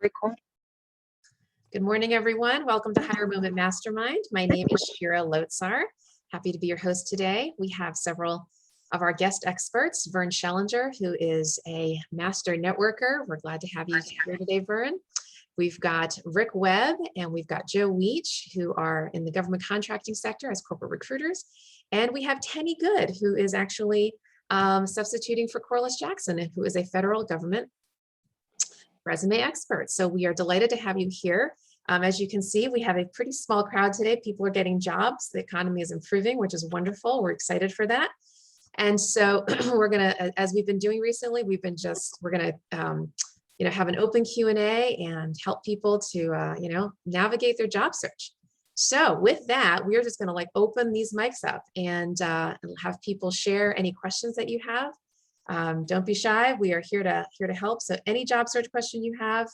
Record. Good morning, everyone. Welcome to Hire Moment Mastermind. My name is Shira Lotzar. Happy to be your host today. We have several of our guest experts, Vern Schellinger, who is a master networker. We're glad to have you here today, Vern. We've got Rick Webb and we've got Joe Weech, who are in the government contracting sector as corporate recruiters. And we have Tenny Good, who is actually substituting for Corliss Jackson, who is a federal government resume expert. So we are delighted to have you here. As you can see, we have a pretty small crowd today. People are getting jobs. The economy is improving, which is wonderful. We're excited for that. And so we're gonna, as we've been doing recently, we're gonna, have an open Q&A and help people to, navigate their job search. So with that, we are just gonna open these mics up and have people share any questions that you have. Don't be shy. We are here to help. So any job search question you have,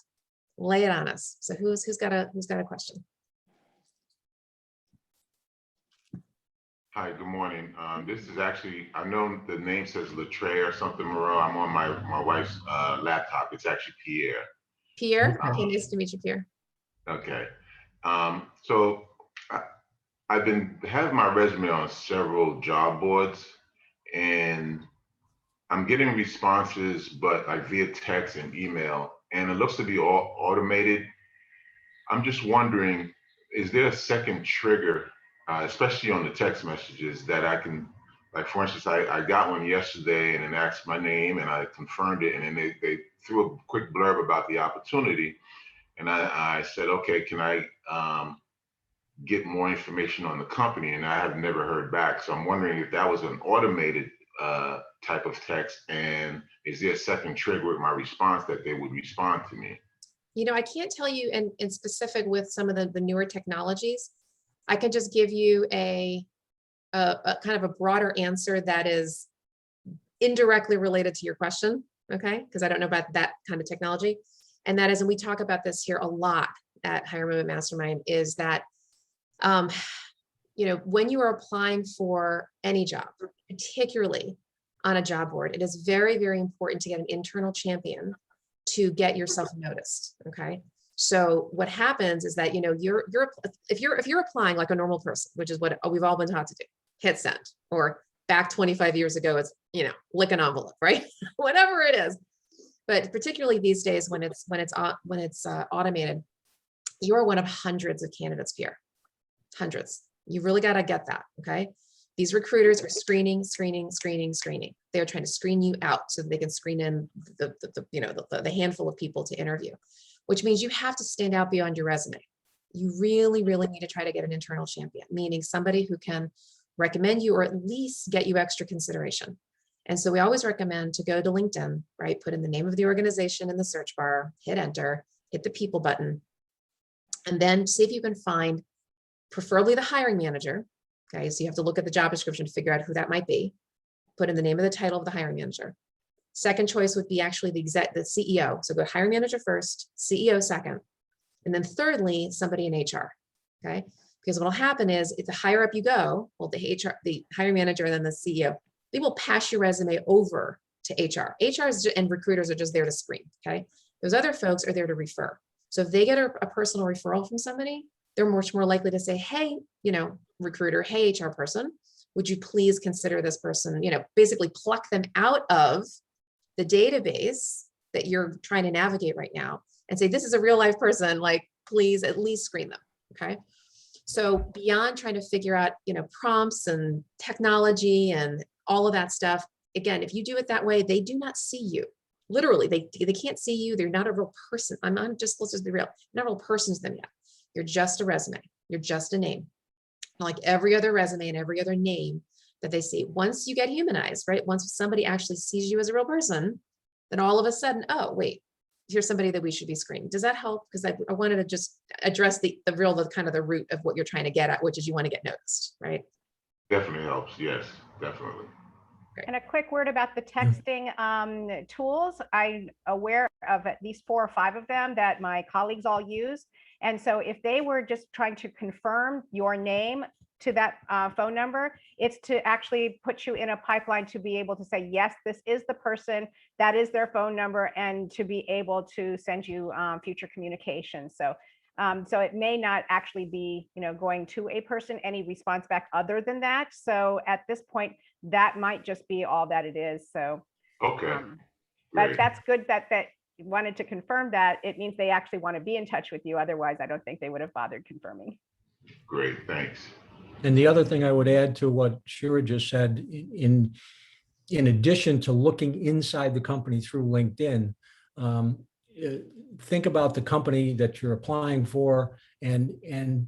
lay it on us. So who's got a question? Hi, good morning. This is actually, I know the name says Latre or something, Moreau. I'm on my wife's laptop. It's actually Pierre. Pierre? Okay, nice to meet you, Pierre. Okay. So I've been having my resume on several job boards, and I'm getting responses, but like via text and email, and it looks to be all automated. I'm just wondering, is there a second trigger, especially on the text messages, that I can, like for instance, I got one yesterday and it asked my name and I confirmed it, and then they threw a quick blurb about the opportunity. And I said, okay, can I get more information on the company? And I have never heard back. So I'm wondering if that was an automated type of text, and is there a second trigger with my response that they would respond to me? I can't tell you in specific with some of the newer technologies. I can just give you a kind of a broader answer that is indirectly related to your question, okay? Because I don't know about that kind of technology. And that is, and we talk about this here a lot at Hire Moment Mastermind, is that when you are applying for any job, particularly on a job board, it is very, very important to get an internal champion to get yourself noticed. Okay. So what happens is that, if you're applying like a normal person, which is what we've all been taught to do, hit send, or back 25 years ago, it's, lick an envelope, right? Whatever it is. But particularly these days when it's automated, you are one of hundreds of candidates, Pierre. Hundreds. You really got to get that. Okay. These recruiters are screening. They're trying to screen you out so that they can screen in the handful of people to interview, which means you have to stand out beyond your resume. You really, really need to try to get an internal champion, meaning somebody who can recommend you or at least get you extra consideration. And so we always recommend to go to LinkedIn, right? Put in the name of the organization in the search bar, hit enter, hit the people button, and then see if you can find preferably the hiring manager. Okay, so you have to look at the job description to figure out who that might be. Put in the name of the title of the hiring manager. Second choice would be actually the CEO. So go hiring manager first, CEO second, and then thirdly, somebody in HR. Okay, because what will happen is if the higher up you go, well, the hiring manager and then the CEO, they will pass your resume over to HR. And recruiters are just there to screen. Okay, those other folks are there to refer. So if they get a personal referral from somebody, they're much more likely to say, hey, recruiter, hey, HR person, would you please consider this person, basically pluck them out of the database that you're trying to navigate right now and say, this is a real life person, please at least screen them. Okay. So beyond trying to figure out, prompts and technology and all of that stuff, again, if you do it that way, they do not see you. Literally, they can't see you. They're not a real person. Let's just be real. Not a real person to them yet. You're just a resume. You're just a name. Like every other resume and every other name that they see. Once you get humanized, right? Once somebody actually sees you as a real person, then all of a sudden, oh, wait, here's somebody that we should be screening. Does that help? Because I wanted to just address the kind of the root of what you're trying to get at, which is you want to get noticed, right? Definitely helps. Yes, definitely. And a quick word about the texting tools. I'm aware of at least 4 or 5 of them that my colleagues all use. And so if they were just trying to confirm your name, to that phone number. It's to actually put you in a pipeline to be able to say, yes, this is the person, that is their phone number, and to be able to send you future communication. So so it may not actually be, going to a person, any response back other than that. So at this point, that might just be all that it is. So, Okay, but great. that's good that you wanted to confirm that. It means they actually want to be in touch with you. Otherwise, I don't think they would have bothered confirming. Great, thanks. And the other thing I would add to what Shira just said, in addition to looking inside the company through LinkedIn, think about the company that you're applying for and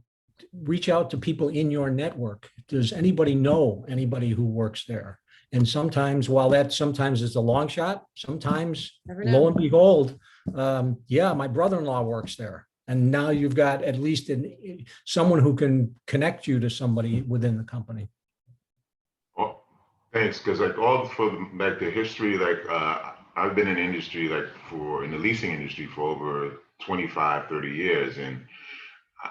reach out to people in your network. Does anybody know anybody who works there? And sometimes, while that sometimes is a long shot, sometimes Never know. lo and behold, yeah, my brother-in-law works there. And now you've got at least someone who can connect you to somebody within the company. Well, thanks, because like the history, I've been in the industry in the leasing industry for over 25, 30 years. And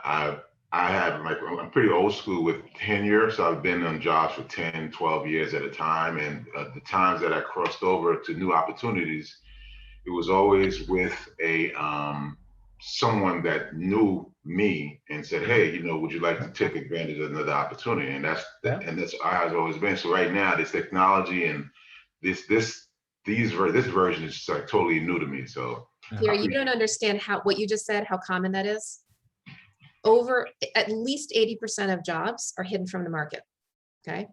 I'm pretty old school with tenure. So I've been on jobs for 10, 12 years at a time. And the times that I crossed over to new opportunities, it was always with someone that knew me and said, hey, would you like to take advantage of another opportunity? And that's how it's always been. So right now, this technology and this version is just like totally new to me. So Pierre, you don't understand what you just said, how common that is. Over at least 80% of jobs are hidden from the market. Okay.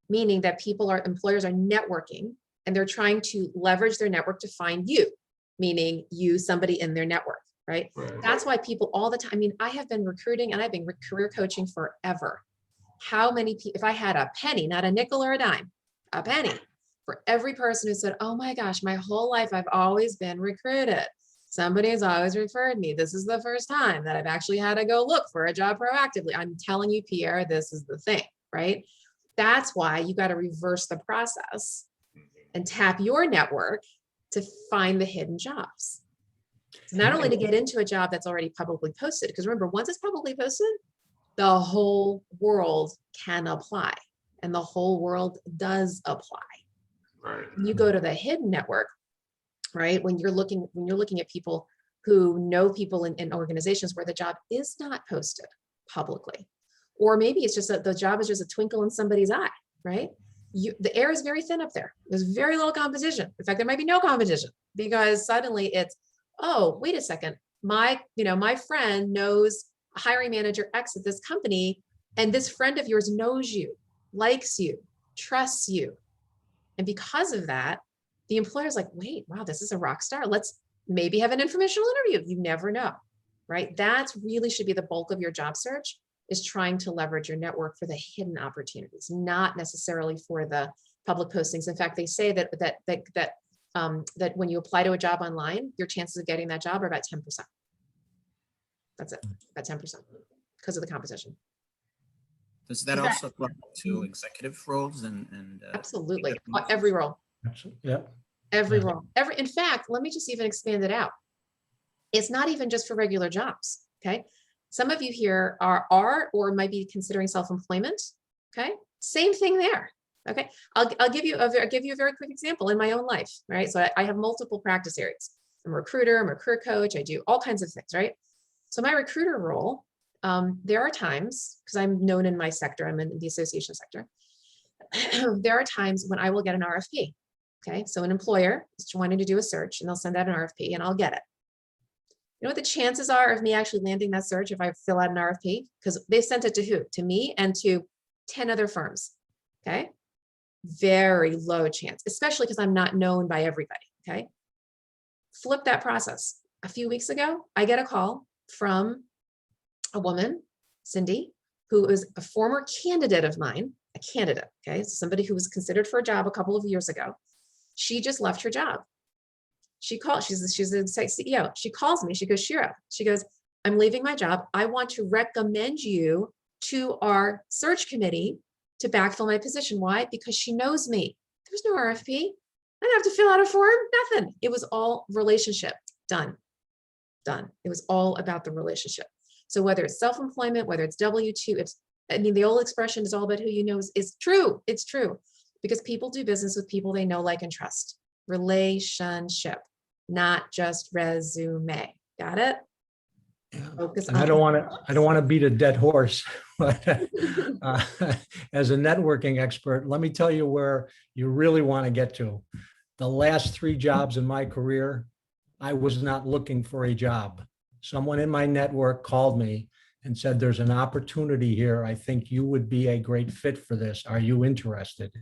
Meaning that employers are networking and they're trying to leverage their network to find you, meaning somebody in their network. Right. That's why people all the time, I mean, I have been recruiting and I've been career coaching forever. How many people, if I had a penny, not a nickel or a dime, a penny for every person who said, oh my gosh, my whole life, I've always been recruited. Somebody has always referred me. This is the first time that I've actually had to go look for a job proactively. I'm telling you, Pierre, this is the thing, right? That's why you got to reverse the process and tap your network to find the hidden jobs. So not only to get into a job that's already publicly posted, because remember, once it's publicly posted, the whole world can apply and the whole world does apply. right. When you go to the hidden network, right? When you're looking at people who know people in organizations where the job is not posted publicly, or maybe it's just that the job is just a twinkle in somebody's eye, right? The air is very thin up there. There's very little competition. In fact, there might be no competition because suddenly it's, oh, wait a second. My friend knows a hiring manager X at this company, and this friend of yours knows you, likes you, trusts you. And because of that, the employer's like, wait, wow, this is a rock star. Let's maybe have an informational interview. You never know, right? That really should be the bulk of your job search, is trying to leverage your network for the hidden opportunities, not necessarily for the public postings. In fact, they say that when you apply to a job online, your chances of getting that job are about 10%. That's it, about 10% because of the competition. Does that also apply to executive roles and Absolutely, every role. Yeah. Every role. In fact, let me just even expand it out. It's not even just for regular jobs. Okay. Some of you here are or might be considering self-employment. Okay. Same thing there. Okay. I'll give you a very quick example in my own life. Right. So I have multiple practice areas. I'm a recruiter, I'm a career coach. I do all kinds of things. Right. So my recruiter role, there are times, because I'm known in my sector, I'm in the association sector. There are times when I will get an RFP. Okay, so an employer is wanting to do a search and they'll send out an RFP and I'll get it. You know what the chances are of me actually landing that search if I fill out an RFP? Because they sent it to who? To me and to 10 other firms. Okay, very low chance, especially because I'm not known by everybody. Okay, flip that process. A few weeks ago, I get a call from a woman, Cindy, who is a former candidate of mine, a candidate. Okay, somebody who was considered for a job a couple of years ago. She just left her job. She called, she's the site CEO. She calls me, she goes, Shira, she goes, I'm leaving my job. I want to recommend you to our search committee to backfill my position. Why? Because she knows me. There's no RFP. I didn't have to fill out a form, nothing. It was all relationship, done. It was all about the relationship. So whether it's self-employment, whether it's W-2, it's I mean, the old expression is all about who you know is true. It's true because people do business with people they know, like, and trust. Relationship, not just resume. Got it? Yeah. Focus And I on don't want to beat a dead horse, but as a networking expert, let me tell you where you really want to get to. The last 3 jobs in my career, I was not looking for a job. Someone in my network called me and said, there's an opportunity here. I think you would be a great fit for this. Are you interested?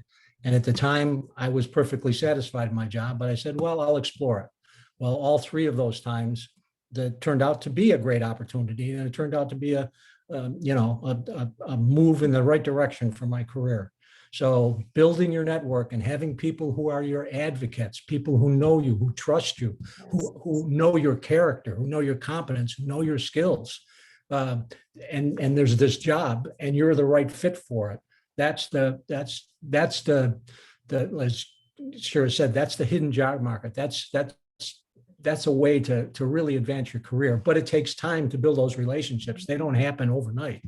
And at the time, I was perfectly satisfied in my job, but I said, well, I'll explore it. Well, all 3 of those times, that turned out to be a great opportunity, and it turned out to be a move in the right direction for my career. So building your network and having people who are your advocates, people who know you, who trust you, who know your character, who know your competence, who know your skills, and there's this job, and you're the right fit for it. That's the as Shira said, that's the hidden job market. That's a way to really advance your career, but it takes time to build those relationships. They don't happen overnight.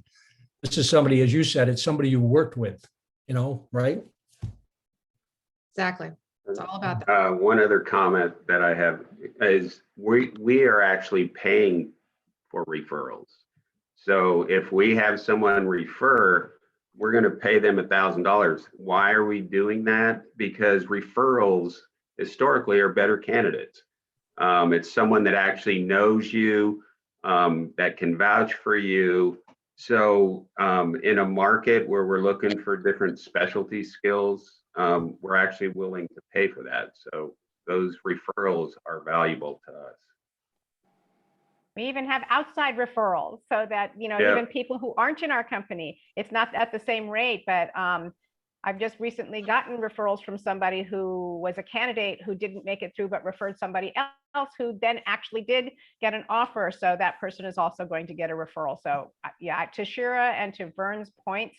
This is somebody, as you said, it's somebody you worked with, right? exactly. It's all about that. One other comment that I have is we are actually paying for referrals. So if we have someone refer, we're going to pay them $1,000. Why are we doing that? Because referrals historically are better candidates. It's someone that actually knows you, that can vouch for you. So in a market where we're looking for different specialty skills, we're actually willing to pay for that. So those referrals are valuable to us. We even have outside referrals so that, Yeah. even people who aren't in our company, it's not at the same rate, but I've just recently gotten referrals from somebody who was a candidate who didn't make it through, but referred somebody else who then actually did get an offer. So that person is also going to get a referral. So yeah, to Shira and to Vern's points,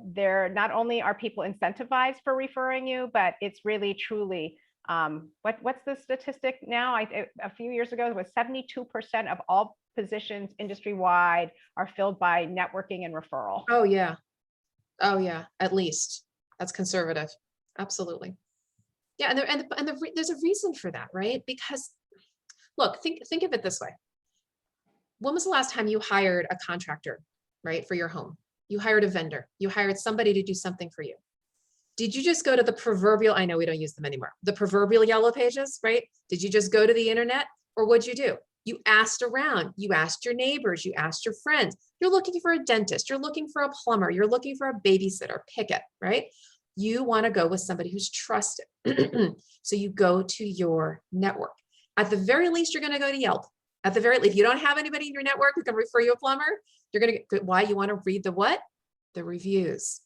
there not only are people incentivized for referring you, but it's really truly, what's the statistic now? A few years ago, it was 72% of all positions industry-wide are filled by networking and referral. Oh, yeah. Oh, yeah. At least that's conservative. Absolutely. Yeah. There's a reason for that, right? Because look, think of it this way. When was the last time you hired a contractor, right? For your home? You hired a vendor, you hired somebody to do something for you. Did you just go to the proverbial, I know we don't use them anymore, the proverbial yellow pages, right? Did you just go to the internet, or what'd you do? You asked around, you asked your neighbors, you asked your friends. You're looking for a dentist, you're looking for a plumber, you're looking for a babysitter, pick it, right? You want to go with somebody who's trusted. So you go to your network. At the very least, you're going to go to Yelp. At the very least, if you don't have anybody in your network who can refer you a plumber, you're going to get, why? You want to read the what? The reviews.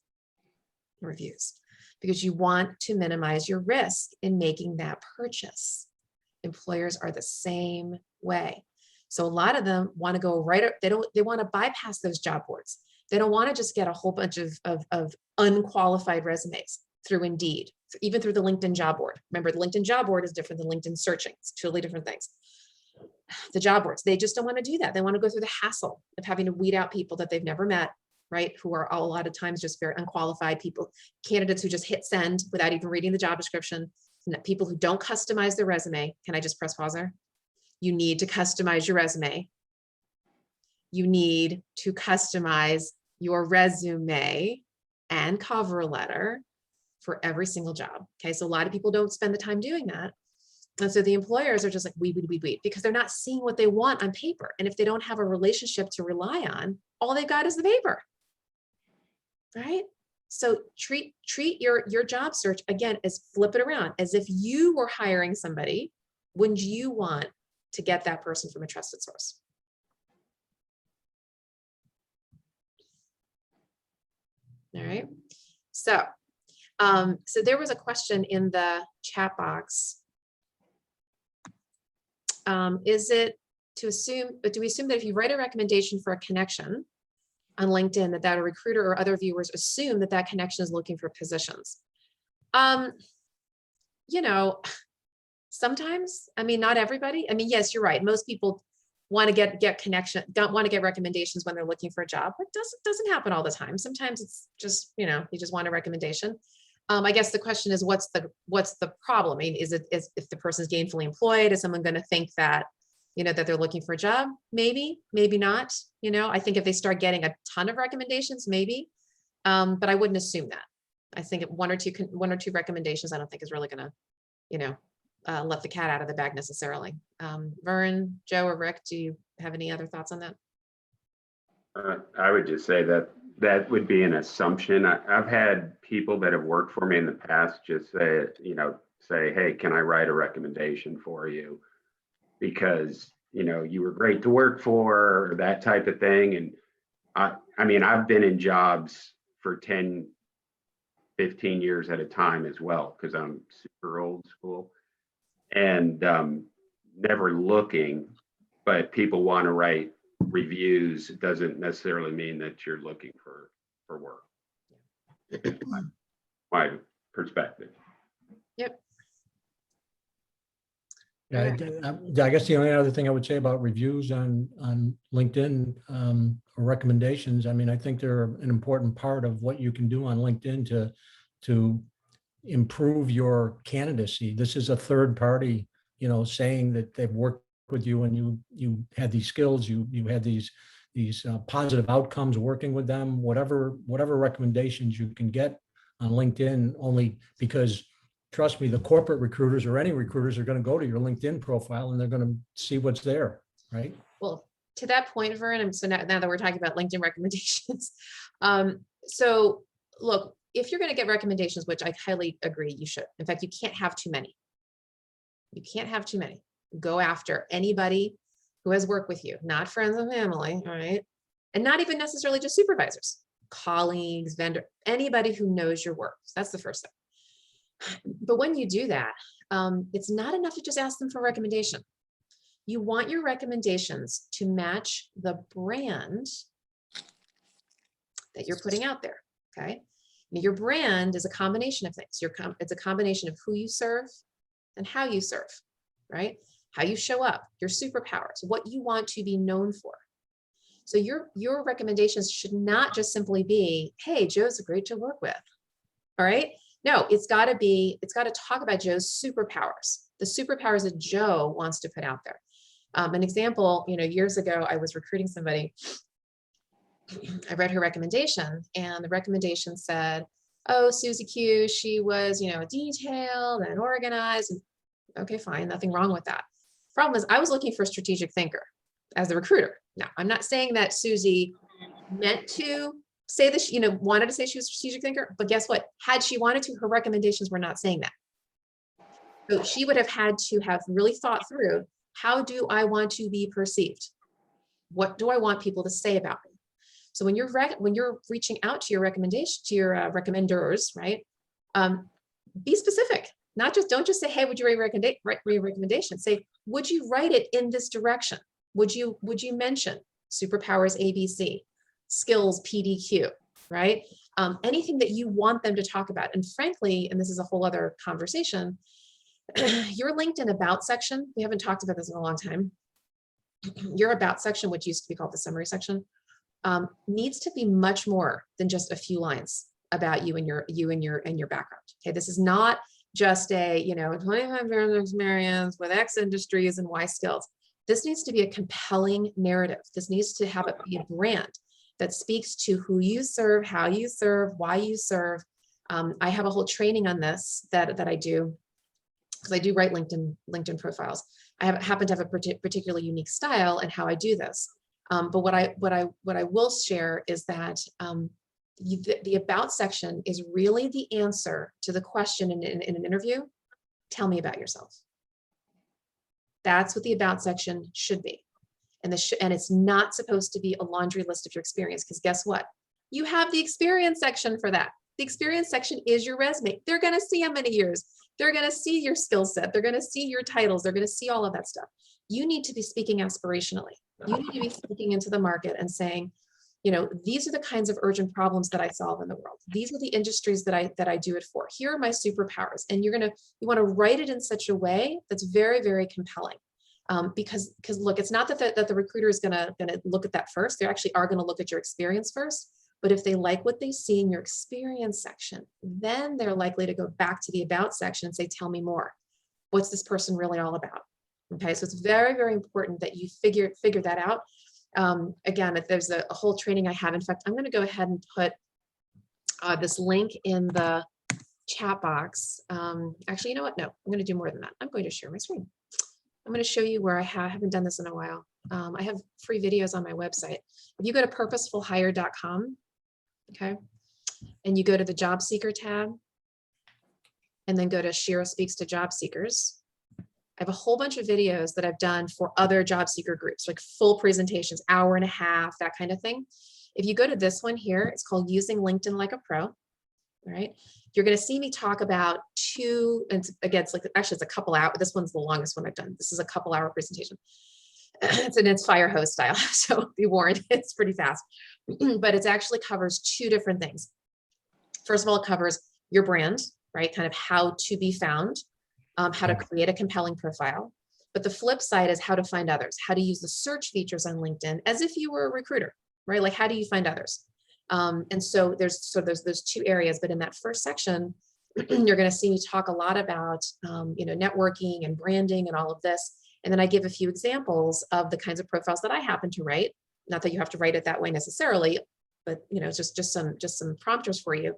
The reviews. Because you want to minimize your risk in making that purchase. Employers are the same way. So a lot of them want to go right, they want to bypass those job boards. They don't want to just get a whole bunch of unqualified resumes through Indeed, even through the LinkedIn job board. Remember, the LinkedIn job board is different than LinkedIn searching. It's totally different things. The job boards, they just don't want to do that. They want to go through the hassle of having to weed out people that they've never met, right? Who are a lot of times just very unqualified people, candidates who just hit send without even reading the job description, and people who don't customize their resume. Can I just press pause there? You need to customize your resume. You need to customize your resume and cover letter for every single job. Okay, so a lot of people don't spend the time doing that. And so the employers are just like, weed, because they're not seeing what they want on paper. And if they don't have a relationship to rely on, all they've got is the paper, right? So treat your job search, again, as flip it around, as if you were hiring somebody. Wouldn't you want to get that person from a trusted source? All right. So there was a question in the chat box. Is it to assume, but do we assume that if you write a recommendation for a connection on LinkedIn, that a recruiter or other viewers assume that that connection is looking for positions? Sometimes, I mean, not everybody. I mean, yes, you're right. Most people want to get connection, don't want to get recommendations when they're looking for a job. It doesn't happen all the time. Sometimes it's just, you just want a recommendation. I guess the question is, what's the problem? I mean, is if the person's gainfully employed, is someone going to think that, that they're looking for a job? Maybe not. I think if they start getting a ton of recommendations, maybe, but I wouldn't assume that. I think one or two recommendations, I don't think is really going to, let the cat out of the bag necessarily. Vern, Joe, or Rick, do you have any other thoughts on that? I would just say that would be an assumption. I've had people that have worked for me in the past just say, hey, can I write a recommendation for you? Because, you were great to work for, or that type of thing. And I mean, I've been in jobs for 10, 15 years at a time as well, because I'm super old school and never looking, but people want to write reviews. It doesn't necessarily mean that you're looking for work. My perspective. Yep. Yeah, I guess the only other thing I would say about reviews on LinkedIn or recommendations, I mean, I think they're an important part of what you can do on LinkedIn to improve your candidacy. This is a third party, saying that they've worked with you and you had these skills, you had these positive outcomes working with them, whatever recommendations you can get on LinkedIn, only because, trust me, the corporate recruiters or any recruiters are going to go to your LinkedIn profile and they're going to see what's there, right? Well, to that point, Vern, so now that we're talking about LinkedIn recommendations, so look, if you're going to get recommendations, which I highly agree you should. In fact, you can't have too many. You can't have too many. Go after anybody who has worked with you, not friends and family, all right? And not even necessarily just supervisors, colleagues, vendor, anybody who knows your work. So that's the first thing. But when you do that, it's not enough to just ask them for a recommendation. You want your recommendations to match the brand that you're putting out there, okay? Now, your brand is a combination of things. It's a combination of who you serve and how you serve, right? How you show up, your superpowers, what you want to be known for. So your recommendations should not just simply be, hey, Joe's great to work with, all right? No, it's got to talk about Joe's superpowers, the superpowers that Joe wants to put out there. An example, years ago, I was recruiting somebody. I read her recommendation and the recommendation said, oh, Susie Q, she was, detailed and organized. And, okay, fine, nothing wrong with that. Problem is, I was looking for a strategic thinker as the recruiter. Now, I'm not saying that Susie meant to say this, wanted to say she was a strategic thinker, but guess what? Had she wanted to, her recommendations were not saying that. So she would have had to have really thought through, how do I want to be perceived? What do I want people to say about me? So when you're reaching out to your recommendation, to your recommenders, right? Be specific. Don't just say, hey, would you write a recommendation? Say, would you write it in this direction? Would you mention superpowers ABC, skills PDQ, right? Anything that you want them to talk about. And frankly, and this is a whole other conversation, your LinkedIn about section, we haven't talked about this in a long time. Your about section, which used to be called the summary section, needs to be much more than just a few lines about you and your background. Okay, this is not just a 25 years of experience with X industries and Y skills. This needs to be a compelling narrative. This needs to be a brand that speaks to who you serve, how you serve, why you serve. I have a whole training on this that I do, because I do write LinkedIn profiles. I happen to have a particularly unique style and how I do this. But what I will share is that the about section is really the answer to the question in an interview. Tell me about yourself. That's what the about section should be. And it's not supposed to be a laundry list of your experience, because guess what? You have the experience section for that. The experience section is your resume. They're going to see how many years. They're going to see your skill set. They're going to see your titles. They're going to see all of that stuff. You need to be speaking aspirationally. You need to be speaking into the market and saying, these are the kinds of urgent problems that I solve in the world. These are the industries that I do it for. Here are my superpowers. And you want to write it in such a way that's very, very compelling. Because look, it's not that the recruiter is gonna look at that first. They actually are gonna look at your experience first. But if they like what they see in your experience section, then they're likely to go back to the about section and say, tell me more. What's this person really all about? Okay, so it's very, very important that you figure that out. Again, if there's a whole training I have, in fact, I'm going to go ahead and put this link in the chat box. Actually, you know what? No, I'm going to do more than that. I'm going to share my screen. I'm going to show you where I haven't done this in a while. I have free videos on my website. If you go to purposefulhire.com, okay, and you go to the job seeker tab, and then go to Shira Speaks to Job Seekers, I have a whole bunch of videos that I've done for other job seeker groups, like full presentations, hour and a half, that kind of thing. If you go to this one here, it's called Using LinkedIn Like a Pro. All right. You're going to see me talk about two, and again, it's like, actually it's a couple hours. This one's the longest one I've done. This is a couple hour presentation. It's fire hose style. So be warned, it's pretty fast, but it actually covers two different things. First of all, it covers your brand, right? Kind of how to be found, how to create a compelling profile. But the flip side is how to find others, how to use the search features on LinkedIn as if you were a recruiter, right? Like, how do you find others? And so there's those two areas, but in that first section, you're going to see me talk a lot about, networking and branding and all of this. And then I give a few examples of the kinds of profiles that I happen to write. Not that you have to write it that way necessarily, but just some prompters for you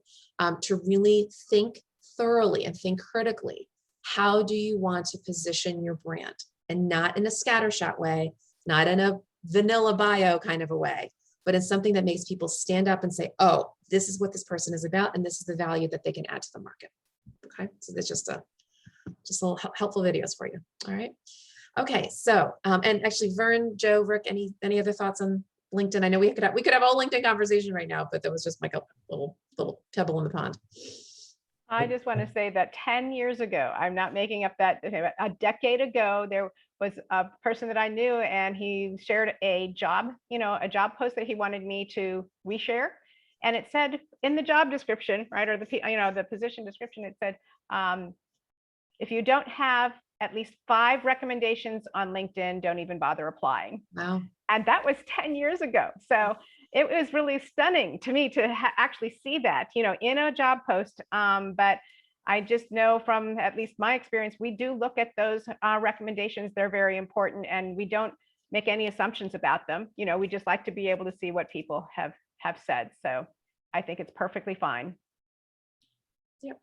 to really think thoroughly and think critically. How do you want to position your brand? And not in a scattershot way, not in a vanilla bio kind of a way, but in something that makes people stand up and say, oh, this is what this person is about, and this is the value that they can add to the market. Okay, so that's just little helpful videos for you. All right. Okay, so and actually, Vern, Joe, Rick, any other thoughts on LinkedIn? I know we could have a whole LinkedIn conversation right now, but that was just like a little pebble in the pond. I just want to say that 10 years ago, I'm not making up that, a decade ago, there was a person that I knew, and he shared a job post that he wanted me to reshare. And it said in the job description, right, or the position description, it said, if you don't have at least 5 recommendations on LinkedIn, don't even bother applying. Wow. And that was 10 years ago. So it was really stunning to me to actually see that, in a job post. But I just know from at least my experience, we do look at those recommendations. They're very important, and we don't make any assumptions about them. We just like to be able to see what people have said. So I think it's perfectly fine. Yep.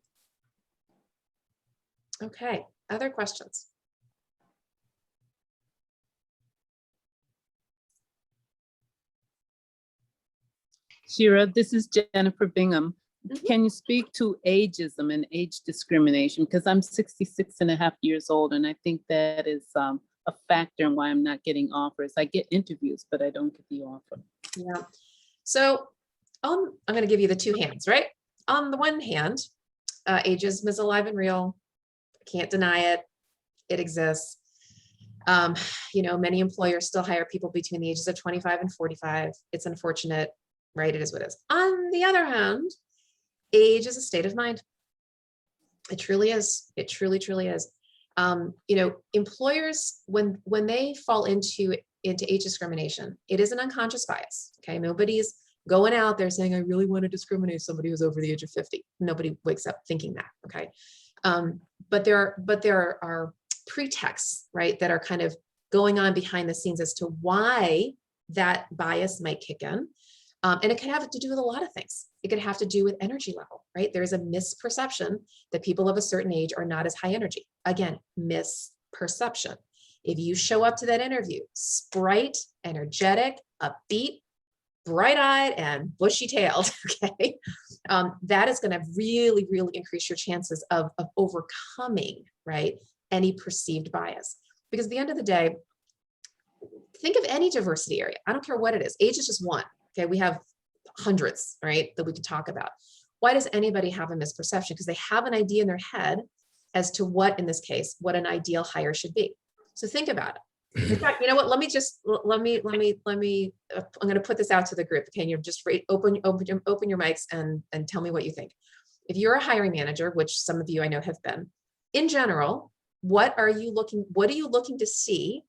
Okay, other questions? Shira, this is Jennifer Bingham. Can you speak to ageism and age discrimination? Because I'm 66 and a half years old, and I think that is a factor in why I'm not getting offers. I get interviews, but I don't get the offer. Yeah. So I'm going to give you the two hands, right? On the one hand, ageism is alive and real. Can't deny it. It exists. Many employers still hire people between the ages of 25 and 45. It's unfortunate, right? It is what it is. On the other hand, age is a state of mind. It truly is. It truly, truly is. Employers, when they fall into age discrimination, it is an unconscious bias. Okay, nobody's going out there saying, I really want to discriminate somebody who's over the age of 50. Nobody wakes up thinking that. Okay, but there are pretexts, right, that are kind of going on behind the scenes as to why that bias might kick in. And it can have to do with a lot of things. It could have to do with energy level, right? There's a misperception that people of a certain age are not as high energy. Again, misperception. If you show up to that interview, sprite, energetic, upbeat, bright-eyed, and bushy-tailed, okay, that is going to really, really increase your chances of overcoming, right, any perceived bias. Because at the end of the day, think of any diversity area. I don't care what it is. Age is just one. Okay, we have hundreds, right, that we could talk about. Why does anybody have a misperception? Because they have an idea in their head as to what, in this case, what an ideal hire should be. So think about it. In fact, you know what? Let me. I'm going to put this out to the group. Okay, and you're just open your mics and tell me what you think. If you're a hiring manager, which some of you I know have been, in general, what are you looking to see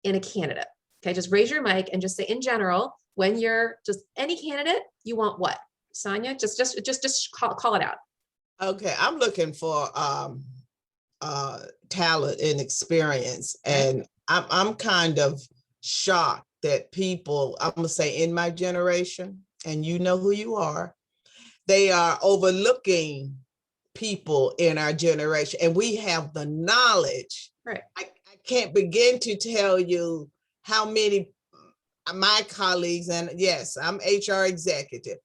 in a candidate? Okay, just raise your mic and just say in general, when you're just any candidate, you want what? Sonia, just call it out. Okay, I'm looking for talent and experience, and I'm kind of shocked that people, I'm gonna say in my generation, and you know who you are, they are overlooking people in our generation, and we have the knowledge. Right. I can't begin to tell you how many my colleagues, and yes, I'm HR executive,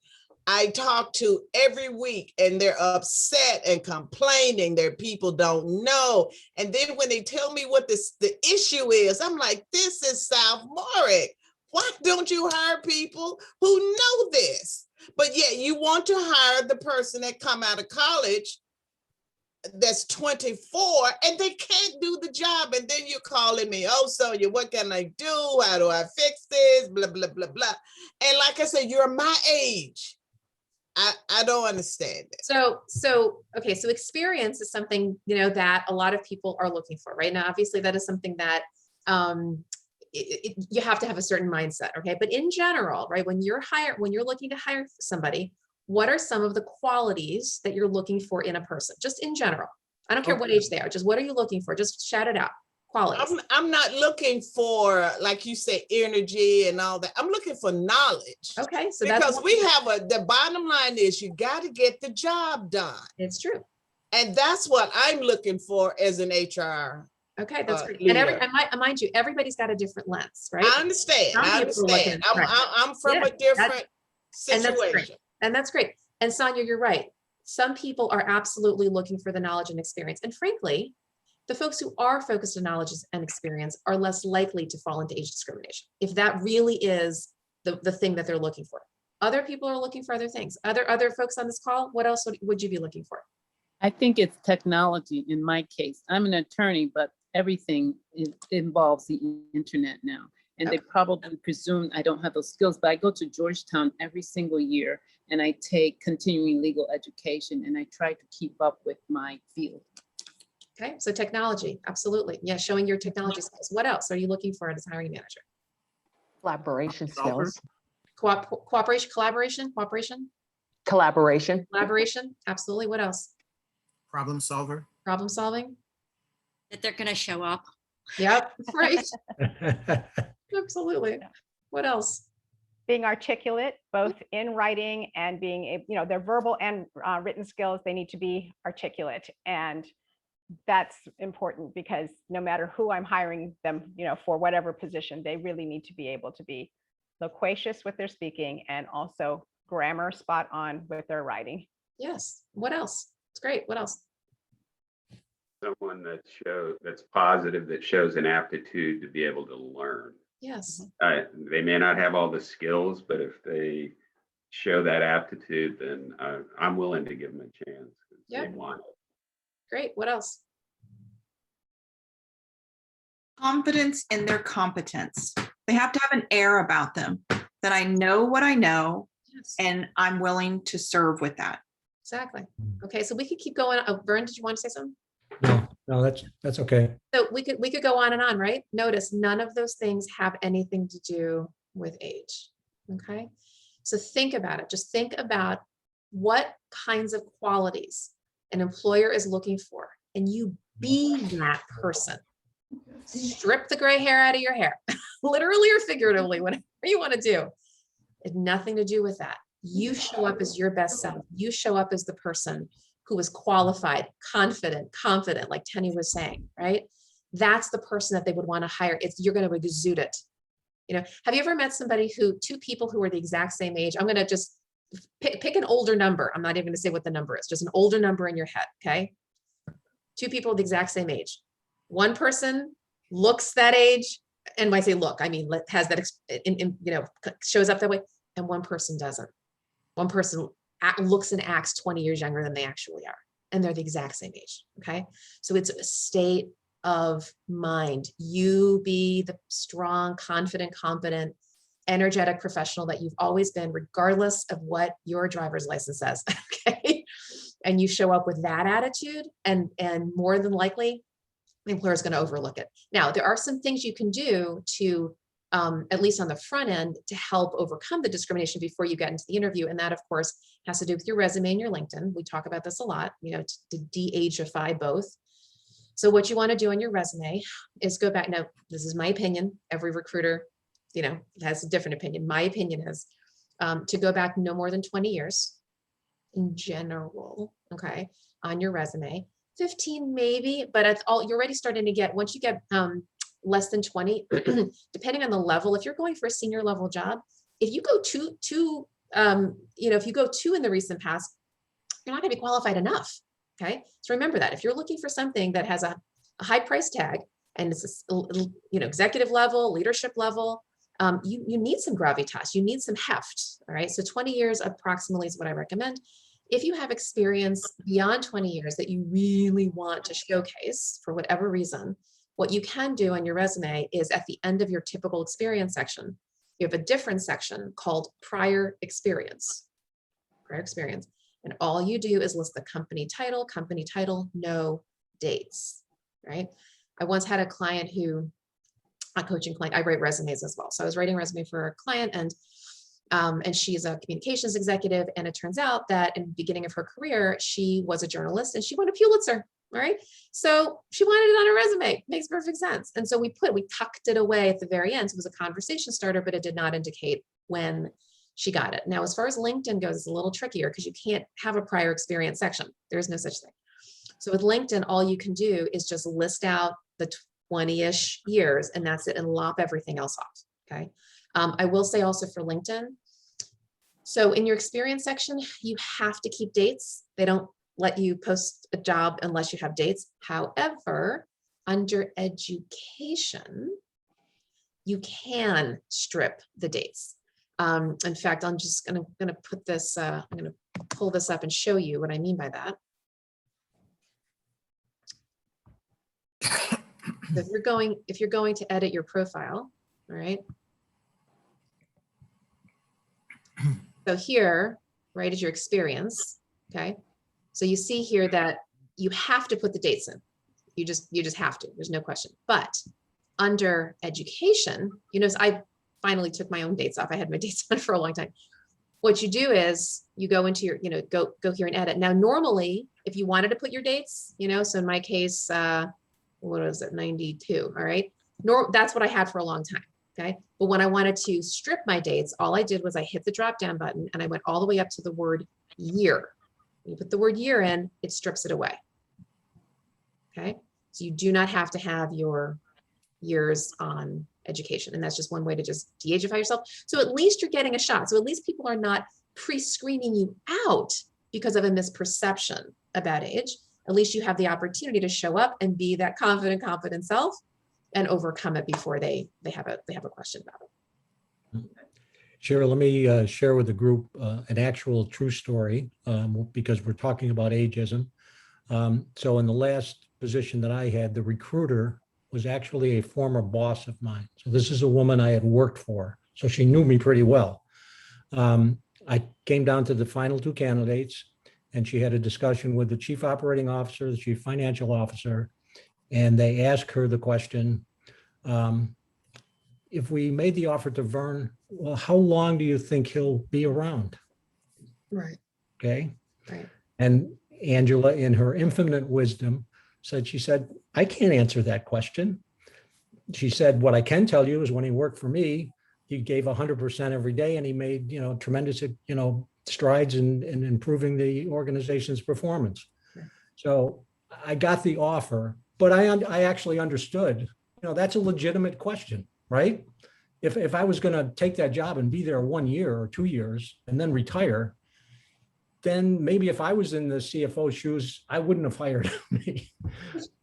I talk to every week, and they're upset and complaining their people don't know. And then when they tell me what the issue is, I'm like, this is South Warwick. Why don't you hire people who know this? But yet you want to hire the person that come out of college that's 24 and they can't do the job. And then you're calling me, oh, Sonia, what can I do? How do I fix this? Blah, blah, blah, blah. And like I said, you're my age. I don't understand it. So experience is something, that a lot of people are looking for right now. Obviously, that is something that you have to have a certain mindset. Okay. But in general, right, when you're looking to hire somebody, what are some of the qualities that you're looking for in a person? Just in general. I don't care what age they are. Just what are you looking for? Just shout it out. Qualities. I'm not looking for, like you say, energy and all that. I'm looking for knowledge. Okay. So because the bottom line is you got to get the job done. It's true. And that's what I'm looking for as an HR. Okay, that's great. Leader. And mind you, everybody's got a different lens, right? I understand. I'm from a different situation. And that's great. And Sonia, you're right. Some people are absolutely looking for the knowledge and experience. And frankly, the folks who are focused on knowledge and experience are less likely to fall into age discrimination, if that really is the thing that they're looking for. Other people are looking for other things. Other folks on this call, what else would you be looking for? I think it's technology in my case. I'm an attorney, but everything involves the internet now. And they probably presume I don't have those skills, but I go to Georgetown every single year and I take continuing legal education and I try to keep up with my field. Okay, so technology, absolutely. Yeah, showing your technology skills. What else are you looking for as a hiring manager? Collaboration skills. Collaboration, absolutely. What else? Problem solver. Problem solving. That they're going to show up. Yep, right. Absolutely. What else? Being articulate, both in writing and being, their verbal and written skills, they need to be articulate. And that's important because no matter who I'm hiring them, for whatever position, they really need to be able to be loquacious with their speaking and also grammar spot on with their writing. Yes. What else? It's great. What else? Someone that's positive, that shows an aptitude to be able to learn. Yes. They may not have all the skills, but if they show that aptitude, then I'm willing to give them a chance. Yeah. They want it. Great. What else? Confidence in their competence. They have to have an air about them that I know what I know, Yes. and I'm willing to serve with that. Exactly. Okay. So we could keep going. Oh, Vern, did you want to say something? No, that's okay. So we could go on and on, right? Notice none of those things have anything to do with age. Okay. So think about it. Just think about what kinds of qualities an employer is looking for, and you be that person. Strip the gray hair out of your hair, literally or figuratively, whatever you want to do. It had nothing to do with that. You show up as your best self. You show up as the person who is qualified, confident, like Tenny was saying, right? That's the person that they would want to hire. You're going to exude it. Have you ever met somebody two people who are the exact same age? I'm going to just pick an older number. I'm not even going to say what the number is, just an older number in your head. Okay. Two people the exact same age. One person looks that age. And when I say look, I mean, has that, shows up that way. And one person doesn't. One person looks and acts 20 years younger than they actually are. And they're the exact same age. Okay. So it's a state of mind. You be the strong, confident, competent, energetic professional that you've always been, regardless of what your driver's license says. Okay. And you show up with that attitude, and more than likely, the employer is going to overlook it. Now, there are some things you can do to, at least on the front end, to help overcome the discrimination before you get into the interview. And that, of course, has to do with your resume and your LinkedIn. We talk about this a lot, to de-ageify both. So what you want to do on your resume is go back. Now, this is my opinion. Every recruiter, has a different opinion. My opinion is to go back no more than 20 years in general, okay, on your resume. 15 maybe, but it's all, you're already starting to get, once you get less than 20, depending on the level, if you're going for a senior level job, if you go if you go two in the recent past, you're not going to be qualified enough. Okay. So remember that if you're looking for something that has a high price tag and it's executive level, leadership level, you need some gravitas, you need some heft. All right. So 20 years approximately is what I recommend. If you have experience beyond 20 years that you really want to showcase for whatever reason, what you can do on your resume is at the end of your typical experience section, you have a different section called prior experience. And all you do is list the company title, no dates, right? I once had a client a coaching client, I write resumes as well. So I was writing a resume for a client and she's a communications executive. And it turns out that in the beginning of her career, she was a journalist and she won a Pulitzer, all right? So she wanted it on her resume, makes perfect sense. And so we tucked it away at the very end. So it was a conversation starter, but it did not indicate when she got it. Now, as far as LinkedIn goes, it's a little trickier because you can't have a prior experience section. There is no such thing. So with LinkedIn, all you can do is just list out the 20-ish years and that's it, and lop everything else off, okay? I will say also for LinkedIn, so in your experience section, you have to keep dates. They don't let you post a job unless you have dates. However, under education, you can strip the dates. In fact, I'm just gonna put this, I'm gonna pull this up and show you what I mean by that. So if you're going to edit your profile, all right. So here, right, is your experience, okay? So you see here that you have to put the dates in. You just have to, there's no question. But under education, I finally took my own dates off. I had my dates on for a long time. What you do is you go into your, go here and edit. Now, normally, if you wanted to put your dates, so in my case, what was it, 92, all right? That's what I had for a long time, okay? But when I wanted to strip my dates, all I did was I hit the drop-down button and I went all the way up to the word year. When you put the word year in, it strips it away, okay? So you do not have to have your years on education. And that's just one way to just de-ageify yourself. So at least you're getting a shot. So at least people are not pre-screening you out because of a misperception about age. At least you have the opportunity to show up and be that confident self and overcome it before they have a question about it. Cheryl, let me share with the group an actual true story because we're talking about ageism. So in the last position that I had, the recruiter was actually a former boss of mine. So this is a woman I had worked for. So she knew me pretty well. I came down to the final two candidates and she had a discussion with the chief operating officer, the chief financial officer, and they asked her the question, if we made the offer to Vern, well, how long do you think he'll be around? Right. Okay. Right. And Angela, in her infinite wisdom, she said, I can't answer that question. She said, what I can tell you is when he worked for me, he gave 100% every day and he made, tremendous, strides in improving the organization's performance. Right. So I got the offer, but I actually understood, that's a legitimate question, right? If I was going to take that job and be there 1 year or 2 years and then retire, then maybe if I was in the CFO shoes, I wouldn't have hired me.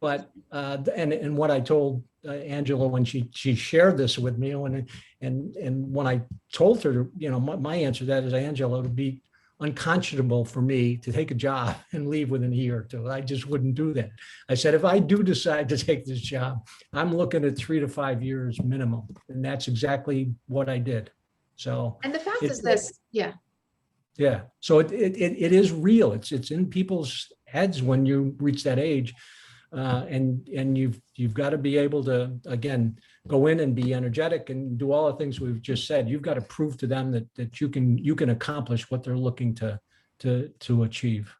But and what I told Angela when she shared this with me, and when I told her, my answer to that is, Angela, it would be unconscionable for me to take a job and leave within a year or two. I just wouldn't do that. I said, if I do decide to take this job, I'm looking at 3 to 5 years minimum, and that's exactly what I did. So, and the fact is this, yeah. Yeah, so it is real. It's in people's heads when you reach that age. And you've got to be able to, again, go in and be energetic and do all the things we've just said. You've got to prove to them that you can accomplish what they're looking to achieve.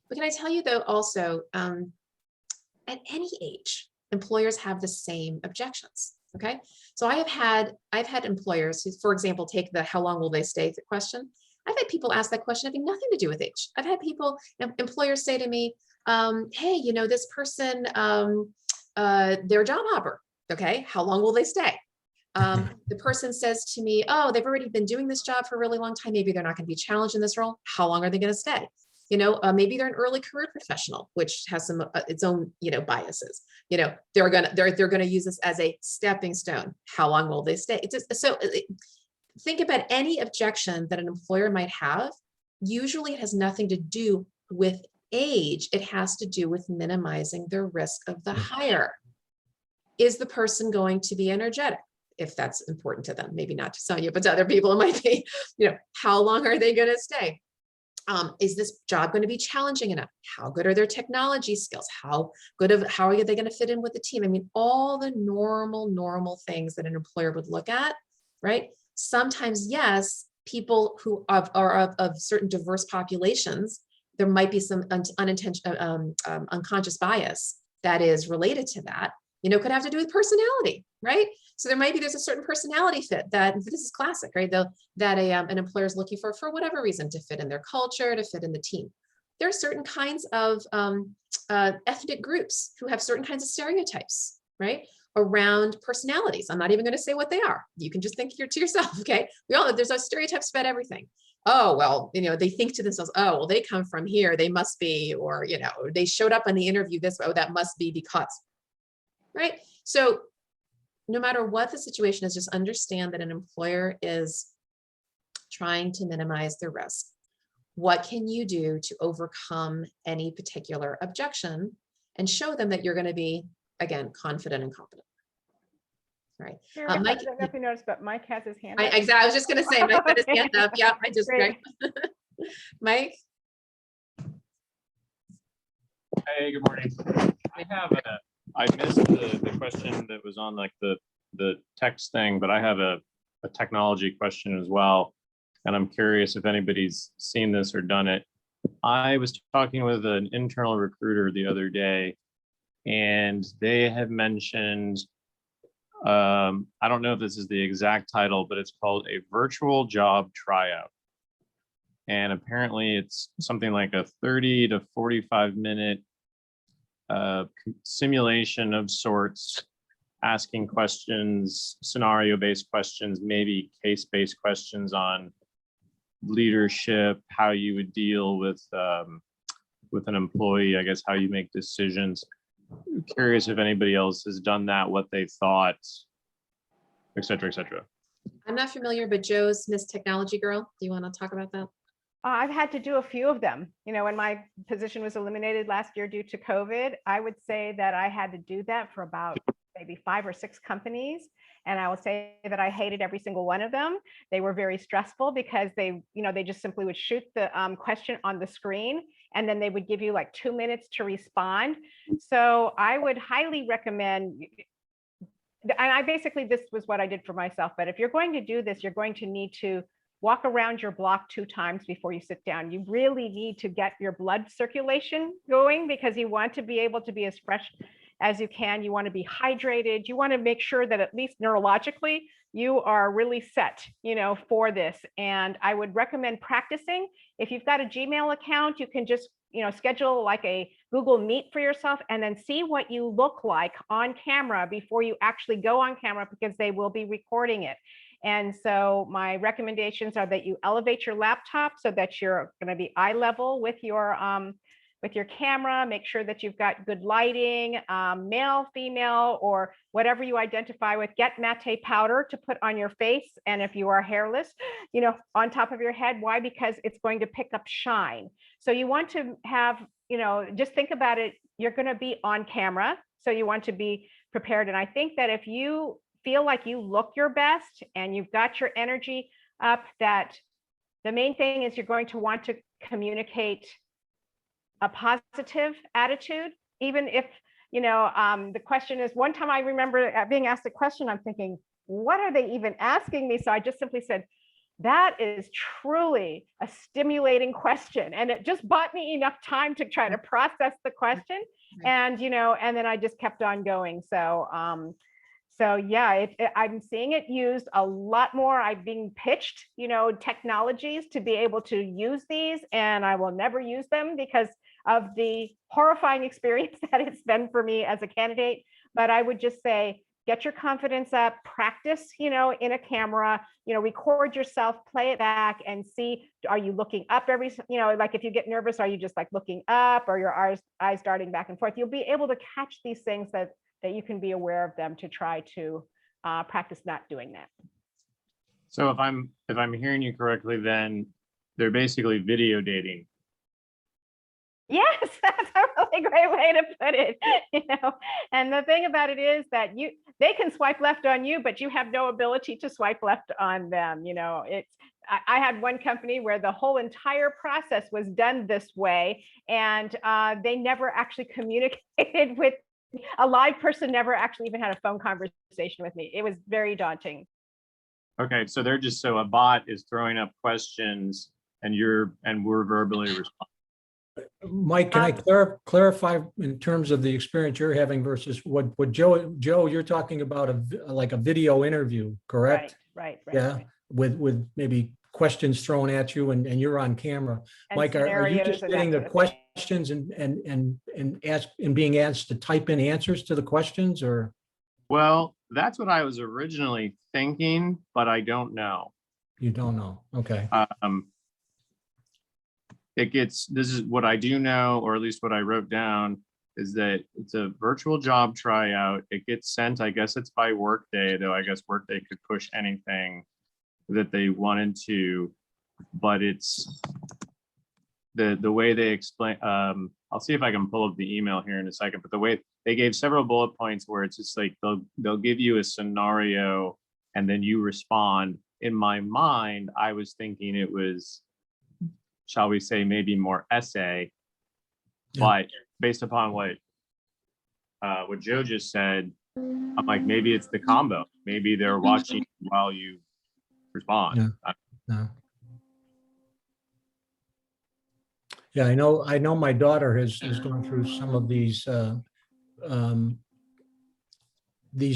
But can I tell you though, also, at any age, employers have the same objections. Okay. So I've had employers who, for example, take the how long will they stay question. I've had people ask that question having nothing to do with age. I've had employers say to me, hey, this person, they're a job hopper. Okay. How long will they stay? The person says to me, oh, they've already been doing this job for a really long time. Maybe they're not going to be challenged in this role. How long are they going to stay? Maybe they're an early career professional, which has some its own, biases. They're gonna use this as a stepping stone. How long will they stay? Think about any objection that an employer might have. Usually, it has nothing to do with age. It has to do with minimizing the risk of the hire. Is the person going to be energetic? If that's important to them, maybe not to Sonia, but to other people, it might be. How long are they going to stay? Is this job going to be challenging enough? How good are their technology skills? How are they going to fit in with the team? I mean, all the normal things that an employer would look at, right? Sometimes, yes, people who are of certain diverse populations, there might be some unconscious bias that is related to that. Could have to do with personality, right? So there's a certain personality fit that this is classic, right? That an employer is looking for whatever reason, to fit in their culture, to fit in the team. There are certain kinds of ethnic groups who have certain kinds of stereotypes, right? Around personalities. I'm not even going to say what they are. You can just think to yourself, okay? There's those stereotypes about everything. Oh, well, they think to themselves, oh, well, they come from here, they must be, or, they showed up on the interview this way, oh, that must be because. Right? So no matter what the situation is, just understand that an employer is trying to minimize the risk. What can you do to overcome any particular objection and show them that you're going to be, again, confident and competent? Right. I Mike, don't know if you noticed, but Mike has his hand up. I was just going to say, Mike got his hand up. Yeah, I just, Great. Mike. Hey, good morning. I missed the question that was on like the text thing, but I have a technology question as well. And I'm curious if anybody's seen this or done it. I was talking with an internal recruiter the other day, and they have mentioned, I don't know if this is the exact title, but it's called a Virtual Job Tryout. And apparently it's something like a 30 to 45 minute simulation of sorts, asking questions, scenario-based questions, maybe case-based questions on leadership, how you would deal with an employee, I guess, how you make decisions. I'm curious if anybody else has done that, what they thought, et cetera, et cetera. I'm not familiar, but Joe's Miss Technology Girl. Do you want to talk about that? I've had to do a few of them. When my position was eliminated last year due to COVID, I would say that I had to do that for about maybe 5 or 6 companies. And I would say that I hated every single one of them. They were very stressful because they just simply would shoot the question on the screen, and then they would give you like 2 minutes to respond. So I would highly recommend, and this was what I did for myself, but if you're going to do this, you're going to need to walk around your block 2 times before you sit down. You really need to get your blood circulation going, because you want to be able to be as fresh as you can. You want to be hydrated. You want to make sure that at least neurologically you are really set, for this. And I would recommend practicing. If you've got a Gmail account, you can just, schedule like a Google Meet for yourself, and then see what you look like on camera before you actually go on camera, because they will be recording it. And so my recommendations are that you elevate your laptop so that you're going to be eye level with your camera. Make sure that you've got good lighting, male, female, or whatever you identify with. Get matte powder to put on your face. And if you are hairless, on top of your head. Why? Because it's going to pick up shine. So you want to have, just think about it. You're going to be on camera. So you want to be prepared. And I think that if you feel like you look your best and you've got your energy up, that the main thing is you're going to want to communicate a positive attitude, even if the question is, one time I remember being asked a question, I'm thinking, what are they even asking me? So I just simply said, that is truly a stimulating question. And it just bought me enough time to try to process the question. And, and then I just kept on going. So, yeah, I'm seeing it used a lot more. I'm being pitched, technologies to be able to use these, and I will never use them because of the horrifying experience that it's been for me as a candidate. But I would just say, get your confidence up, practice, in a camera, record yourself, play it back and see, are you looking up like if you get nervous, are you just like looking up or your eyes darting back and forth? You'll be able to catch these things that you can be aware of them to try to practice not doing that. So if I'm hearing you correctly, then they're basically video dating. Yes, that's a really great way to put it. And the thing about it is that they can swipe left on you, but you have no ability to swipe left on them. I had one company where the whole entire process was done this way, and they never actually communicated with a live person, never actually even had a phone conversation with me. It was very daunting. Okay, so they're just, so a bot is throwing up questions and we're verbally responding. Mike, can I clarify in terms of the experience you're having versus what Joe, you're talking about like a video interview, correct? Right. Yeah, with maybe questions thrown at you and you're on camera. And Mike, are you just scenarios and getting that the sort of thing. questions and being asked to type in answers to the questions, or? Well, that's what I was originally thinking, but I don't know. You don't know, okay. This is what I do know, or at least what I wrote down, is that it's a virtual job tryout. It gets sent, I guess it's by Workday, though I guess Workday could push anything that they wanted to, but it's the way they explain. I'll see if I can pull up the email here in a second, but the way they gave several bullet points where it's just like they'll give you a scenario and then you respond. In my mind, I was thinking it was, shall we say, maybe more essay, but based upon what Joe just said, I'm like, maybe it's the combo. Maybe they're watching while you respond. No. Yeah, I know my daughter has gone through some of these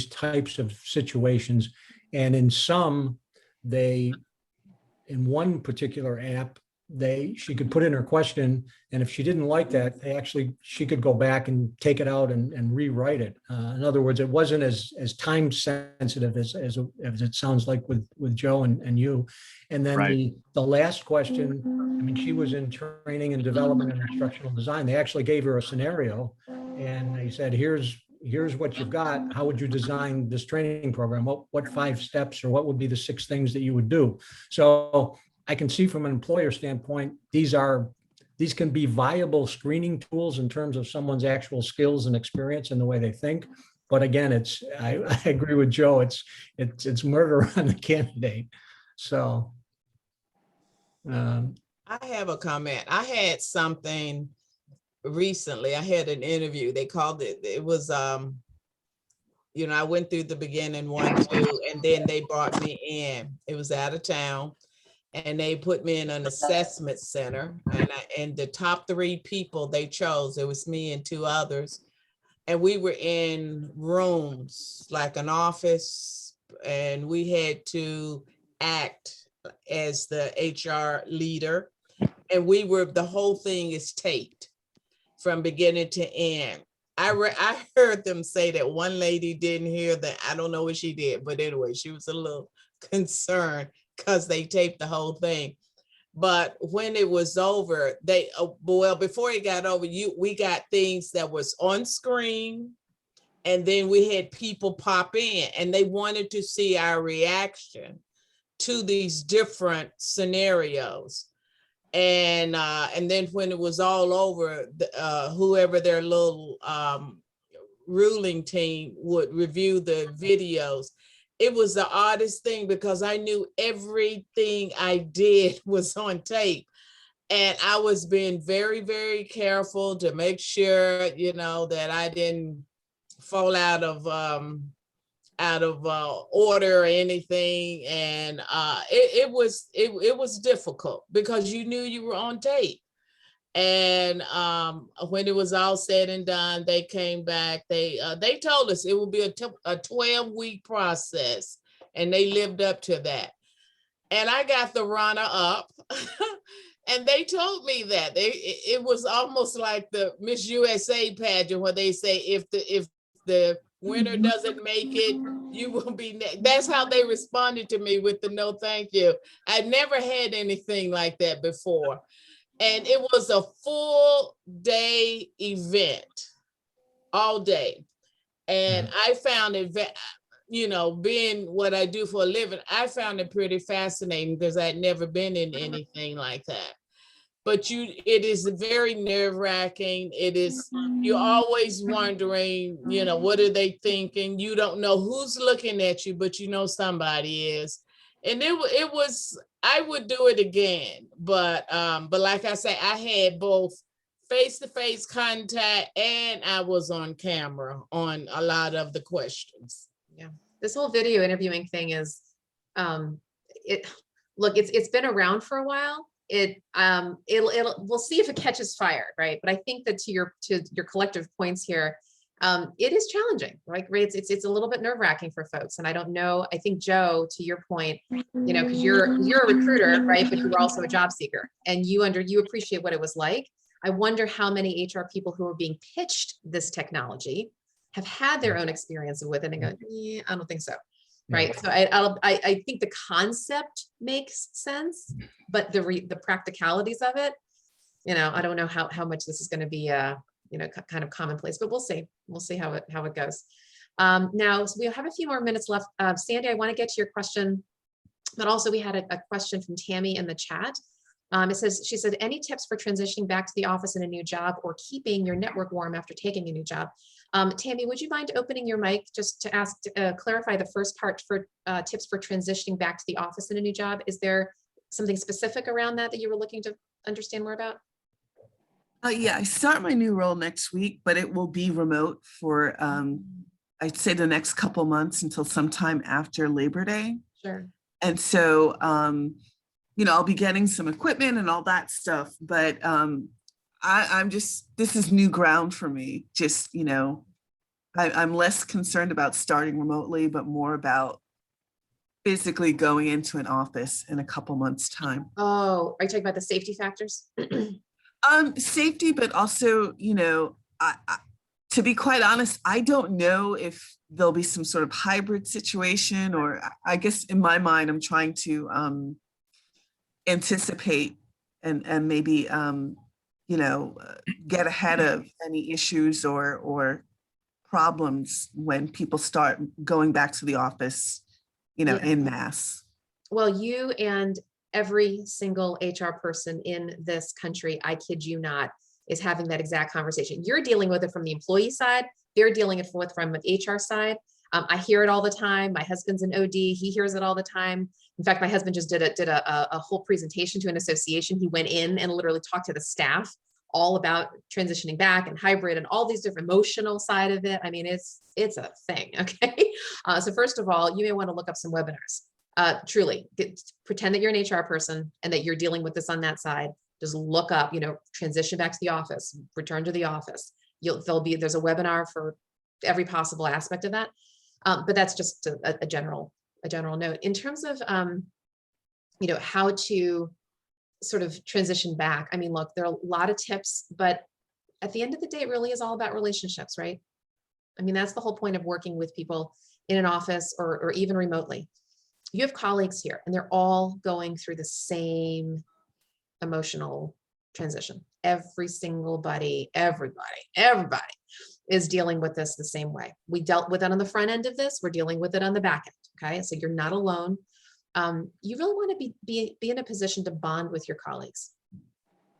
types of situations, and in some, in one particular app, she could put in her question, and if she didn't like that, she could go back and take it out and rewrite it. In other words, it wasn't as time sensitive as it sounds like with Joe and you. And then Right. the last question, I mean, she was in training and development and instructional design. They actually gave her a scenario, and they said, here's what you've got. How would you design this training program? What 5 steps, or what would be the 6 things that you would do? So I can see from an employer standpoint, these can be viable screening tools in terms of someone's actual skills and experience and the way they think. But again, I agree with Joe. It's murder on the candidate. So. I have a comment. I had something recently. I had an interview. They called it was, I went through the beginning 1, 2, and then they brought me in. It was out of town. And they put me in an assessment center, and the top 3 people they chose, it was me and 2 others. And we were in rooms like an office, and we had to act as the HR leader. And the whole thing is taped from beginning to end. I heard them say that one lady didn't hear that. I don't know what she did, but anyway, she was a little concerned because they taped the whole thing. But when it was over, before it got over, we got things that was on screen, and then we had people pop in, and they wanted to see our reaction to these different scenarios. And then when it was all over, whoever their little ruling team would review the videos. It was the oddest thing because I knew everything I did was on tape. And I was being very, very careful to make sure, you know, that I didn't fall out of order or anything. And it was difficult because you knew you were on tape. And when it was all said and done, they came back. They told us it would be a 12-week process, and they lived up to that. And I got the runner up. And they told me that it was almost like the Miss USA pageant where they say if the winner doesn't make it, you will be next. That's how they responded to me with the no thank you. I'd never had anything like that before. And it was a full day event, all day. And I found it, you know, being what I do for a living, I found it pretty fascinating because I'd never been in anything like that. But it is very nerve-wracking. It is, you're always wondering, you know, what are they thinking? You don't know who's looking at you, but you know somebody is. And it was, I would do it again, but like I say, I had both face-to-face contact and I was on camera on a lot of the questions. Yeah, this whole video interviewing thing is, it's been around for a while. We'll see if it catches fire, right? But I think that to your collective points here, it is challenging, right? It's a little bit nerve-wracking for folks. And I don't know, I think Joe, to your point, you know, because you're a recruiter, right? But you're also a job seeker and you appreciate what it was like. I wonder how many HR people who are being pitched this technology have had their own experience with it and go, yeah, I don't think so. Right. So I think the concept makes sense, but the practicalities of it, you know, I don't know how much this is going to be, you know, kind of commonplace, but we'll see. We'll see how it goes. Now, so we have a few more minutes left. Sandy, I want to get to your question, but also we had a question from Tammy in the chat. She said, any tips for transitioning back to the office in a new job or keeping your network warm after taking a new job? Tammy, would you mind opening your mic just to ask, clarify the first part for tips for transitioning back to the office in a new job? Is there something specific around that you were looking to understand more about? Yeah, I start my new role next week, but it will be remote for, I'd say the next couple months until sometime after Labor Day. Sure. And so, you know, I'll be getting some equipment and all that stuff, but I'm just, this is new ground for me. Just, you know, I'm less concerned about starting remotely, but more about physically going into an office in a couple months' time. Oh, are you talking about the safety factors? Safety, but also, you know, to be quite honest, I don't know if there'll be some sort of hybrid situation, or I guess in my mind, I'm trying to anticipate and maybe, you know, get ahead of any issues or problems when people start going back to the office, you know, en masse. Well, you and every single HR person in this country, I kid you not, is having that exact conversation. You're dealing with it from the employee side. They're dealing with from the HR side. I hear it all the time. My husband's an OD. He hears it all the time. In fact, my husband just did a whole presentation to an association. He went in and literally talked to the staff all about transitioning back and hybrid and all these different emotional side of it. I mean, it's a thing. Okay. So first of all, you may want to look up some webinars. Truly pretend that you're an HR person and that you're dealing with this on that side. Just look up, you know, transition back to the office, return to the office. There's a webinar for every possible aspect of that. But that's just a general note in terms of, you know, how to sort of transition back. I mean, look, there are a lot of tips, but at the end of the day, it really is all about relationships, right? I mean, that's the whole point of working with people in an office or even remotely. You have colleagues here and they're all going through the same emotional transition. Everybody is dealing with this the same way. We dealt with it on the front end of this. We're dealing with it on the back end. Okay. So you're not alone. You really want to be in a position to bond with your colleagues,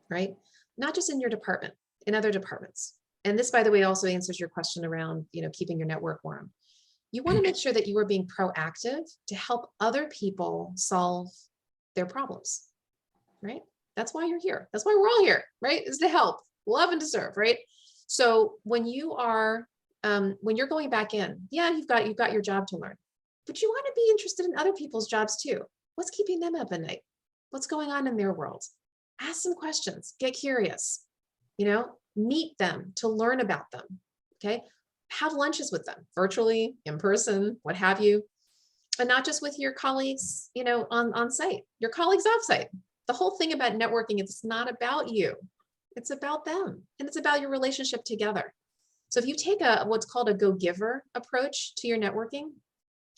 right? Not just in your department, in other departments. And this, by the way, also answers your question around, you know, keeping your network warm. You want to make sure that you are being proactive to help other people solve their problems, right? That's why you're here. That's why we're all here, right? Is to help, love, and to serve, right? So when you are, when you're going back in, yeah, you've got your job to learn, but you want to be interested in other people's jobs too. What's keeping them up at night? What's going on in their world? Ask some questions, get curious, meet them to learn about them, okay? Have lunches with them, virtually, in person, what have you, and not just with your colleagues, on site, your colleagues off site. The whole thing about networking is it's not about you, it's about them, and it's about your relationship together. So if you take what's called a go-giver approach to your networking,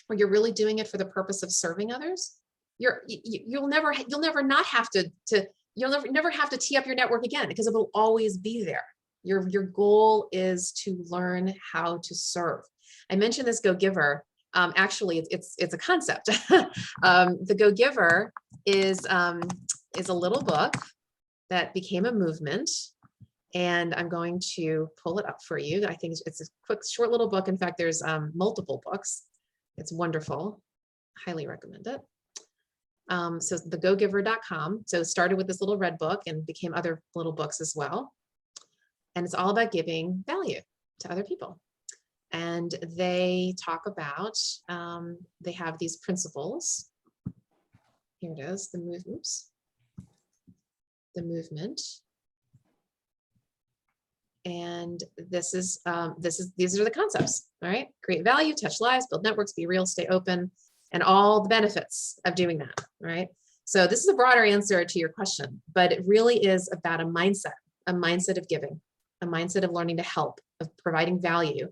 where you're really doing it for the purpose of serving others, you'll never not have to you'll never have to tee up your network again, because it will always be there. Your goal is to learn how to serve. I mentioned this go-giver. Actually, it's a concept. The go-giver is a little book that became a movement, and I'm going to pull it up for you. I think it's a quick, short little book. In fact, there's multiple books. It's wonderful. Highly recommend it. So thegogiver.com. So it started with this little red book and became other little books as well. And it's all about giving value to other people. And they talk about, they have these principles. Here it is, the movement. And these are the concepts, all right? Create value, touch lives, build networks, be real, stay open, and all the benefits of doing that, right? So this is a broader answer to your question, but it really is about a mindset of giving, a mindset of learning to help, of providing value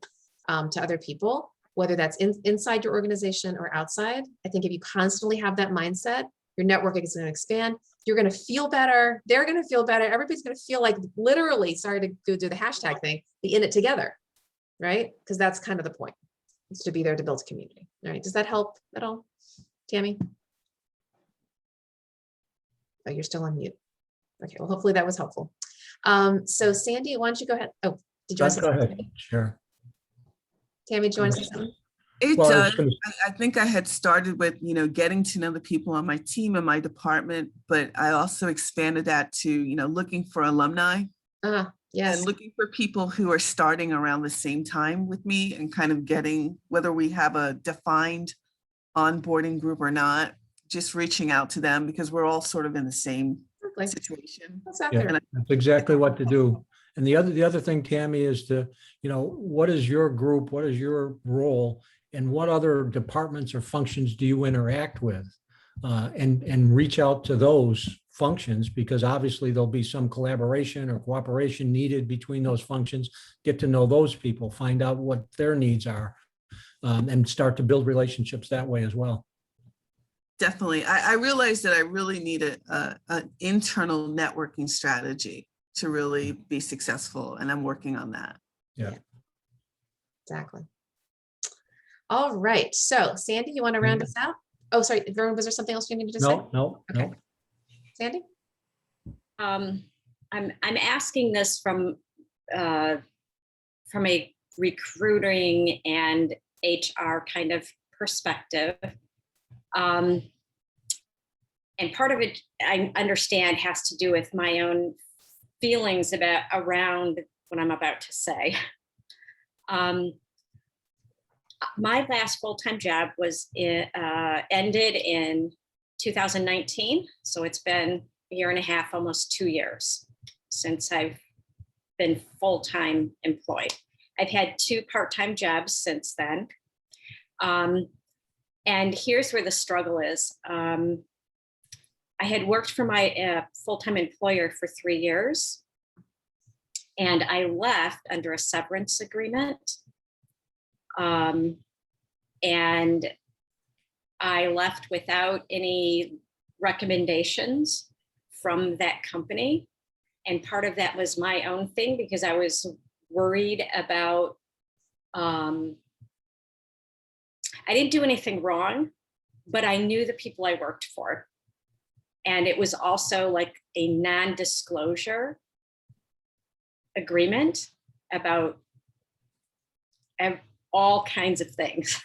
to other people, whether that's inside your organization or outside. I think if you constantly have that mindset, your network is going to expand. You're going to feel better. They're going to feel better. Everybody's going to feel like, literally, sorry to go do the hashtag thing, be in it together, right? Because that's kind of the point. It's to be there to build a community. All right. Does that help at all, Tammy? Oh, you're still on mute. Okay. Well, hopefully that was helpful. So Sandy, why don't you go ahead? Oh, did you want to say Go ahead. something? Sure. Tammy, do you want to say something? It Well, I was does. gonna- I think I had started with, getting to know the people on my team and my department, but I also expanded that to, looking for alumni Yes. and looking for people who are starting around the same time with me and kind of getting, whether we have a defined onboarding group or not, just reaching out to them because we're all sort of in the same situation. Exactly. Yeah, that's exactly what to do. And the other thing, Tammy, is to, what is your group? What is your role? And what other departments or functions do you interact with? And reach out to those functions, because obviously there'll be some collaboration or cooperation needed between those functions. Get to know those people, find out what their needs are, and start to build relationships that way as well. Definitely. I realized that I really need an internal networking strategy to really be successful, and I'm working on that. Yeah. Exactly. All right. So Sandy, you want to round us out? Oh, sorry, Vern, was there something else you needed to say? No. Sandy? I'm asking this from a recruiting and HR kind of perspective. And part of it, I understand, has to do with my own feelings around what I'm about to say. My last full-time job ended in 2019. So it's been a year and a half, almost 2 years since I've been full-time employed. I've had 2 part-time jobs since then. And here's where the struggle is. I had worked for my full-time employer for 3 years, and I left under a severance agreement. And I left without any recommendations from that company. And part of that was my own thing, because I was worried about, I didn't do anything wrong, but I knew the people I worked for. And it was also like a non-disclosure agreement about all kinds of things.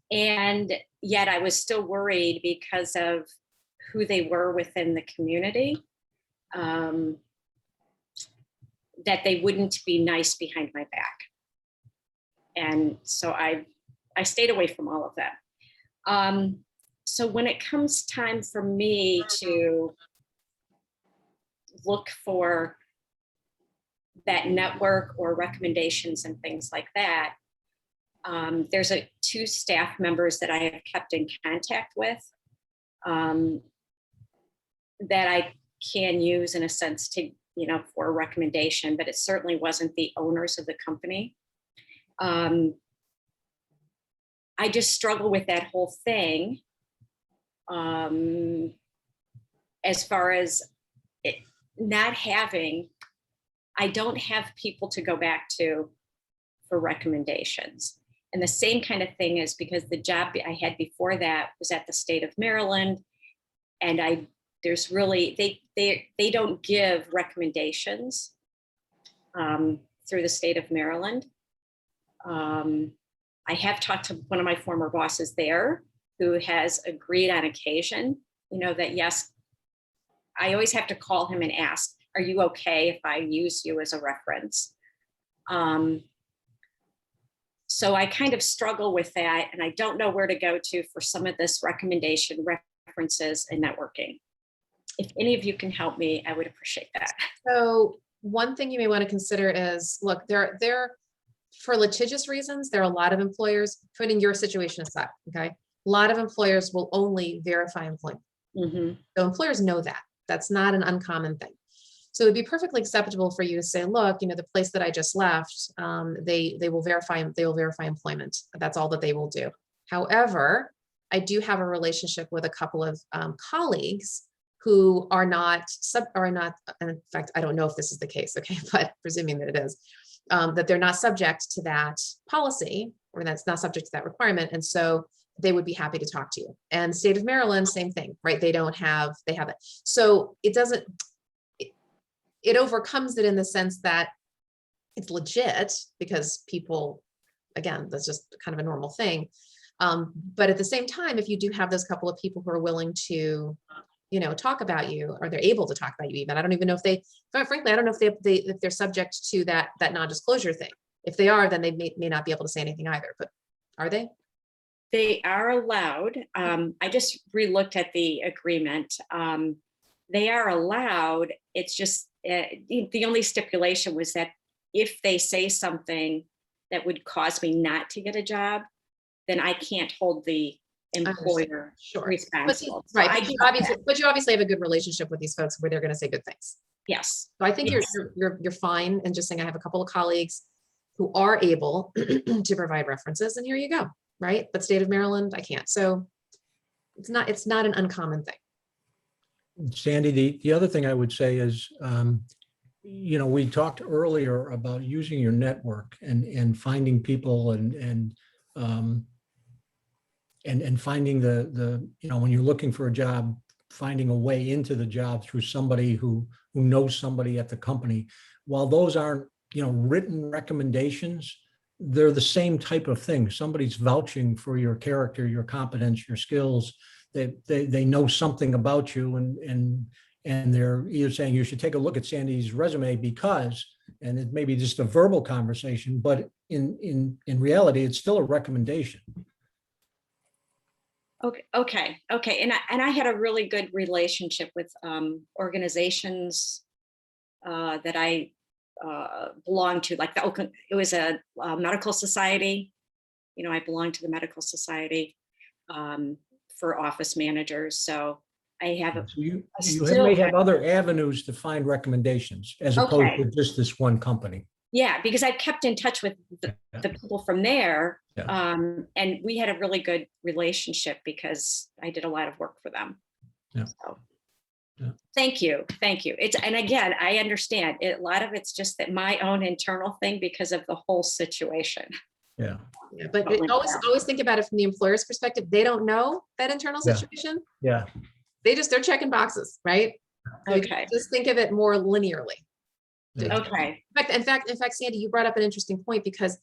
And yet I was still worried because of who they were within the community, that they wouldn't be nice behind my back. And so I stayed away from all of that. So when it comes time for me to look for that network or recommendations and things like that, there's two staff members that I have kept in contact with that I can use in a sense to, for a recommendation, but it certainly wasn't the owners of the company. I just struggle with that whole thing as far as it not having, I don't have people to go back to for recommendations. And the same kind of thing is because the job I had before that was at the state of Maryland, and there's really, they don't give recommendations through the state of Maryland. I have talked to one of my former bosses there who has agreed on occasion, that yes, I always have to call him and ask, are you okay if I use you as a reference? So I kind of struggle with that, and I don't know where to go to for some of this recommendation, references, and networking. If any of you can help me, I would appreciate that. So one thing you may want to consider is, look, there for litigious reasons, there are a lot of employers, putting your situation aside, okay? A lot of employers will only verify employment. Mm-hmm. So employers know that. That's not an uncommon thing. So it'd be perfectly acceptable for you to say, look, the place that I just left, they will verify employment. That's all that they will do. However, I do have a relationship with a couple of colleagues who are not, in fact, I don't know if this is the case, okay, but presuming that it is, that they're not subject to that policy, or that's not subject to that requirement. And so they would be happy to talk to you. And state of Maryland, same thing, right? They have it. So it overcomes it in the sense that it's legit because people, again, that's just kind of a normal thing. But at the same time, if you do have those couple of people who are willing to, talk about you, or they're able to talk about you, even, I don't even know if they, frankly, I don't know if they're subject to that non-disclosure thing. If they are, then they may not be able to say anything either, but are they? They are allowed. I just re-looked at the agreement. They are allowed. It's just the only stipulation was that if they say something that would cause me not to get a job, then I can't hold the employer responsible. Right. But you obviously have a good relationship with these folks where they're going to say good things. Yes. So I think you're fine. And just saying, I have a couple of colleagues who are able to provide references, and here you go. Right. But state of Maryland, I can't. So it's not an uncommon thing. Sandy, the other thing I would say is, we talked earlier about using your network and finding people and finding the when you're looking for a job, finding a way into the job through somebody who knows somebody at the company. While those aren't, written recommendations, they're the same type of thing. Somebody's vouching for your character, your competence, your skills. They know something about you, and they're either saying you should take a look at Sandy's resume because, and it may be just a verbal conversation, but in reality, it's still a recommendation. Okay. And I had a really good relationship with organizations that I belonged to, like it was a medical society. I belonged to the medical society for office managers. So I have So you may have other avenues to find recommendations as opposed to just this one company. Yeah, because I've kept in touch with the people from there. Yeah. And we had a really good relationship because I did a lot of work for them. Yeah. So, yeah. Thank you. And again, I understand a lot of it's just that my own internal thing because of the whole situation. Yeah. But always think about it from the employer's perspective. They don't know that internal situation. Yeah. They're checking boxes, right? Okay. Just think of it more linearly. Yeah. Okay. In fact, Sandy, you brought up an interesting point because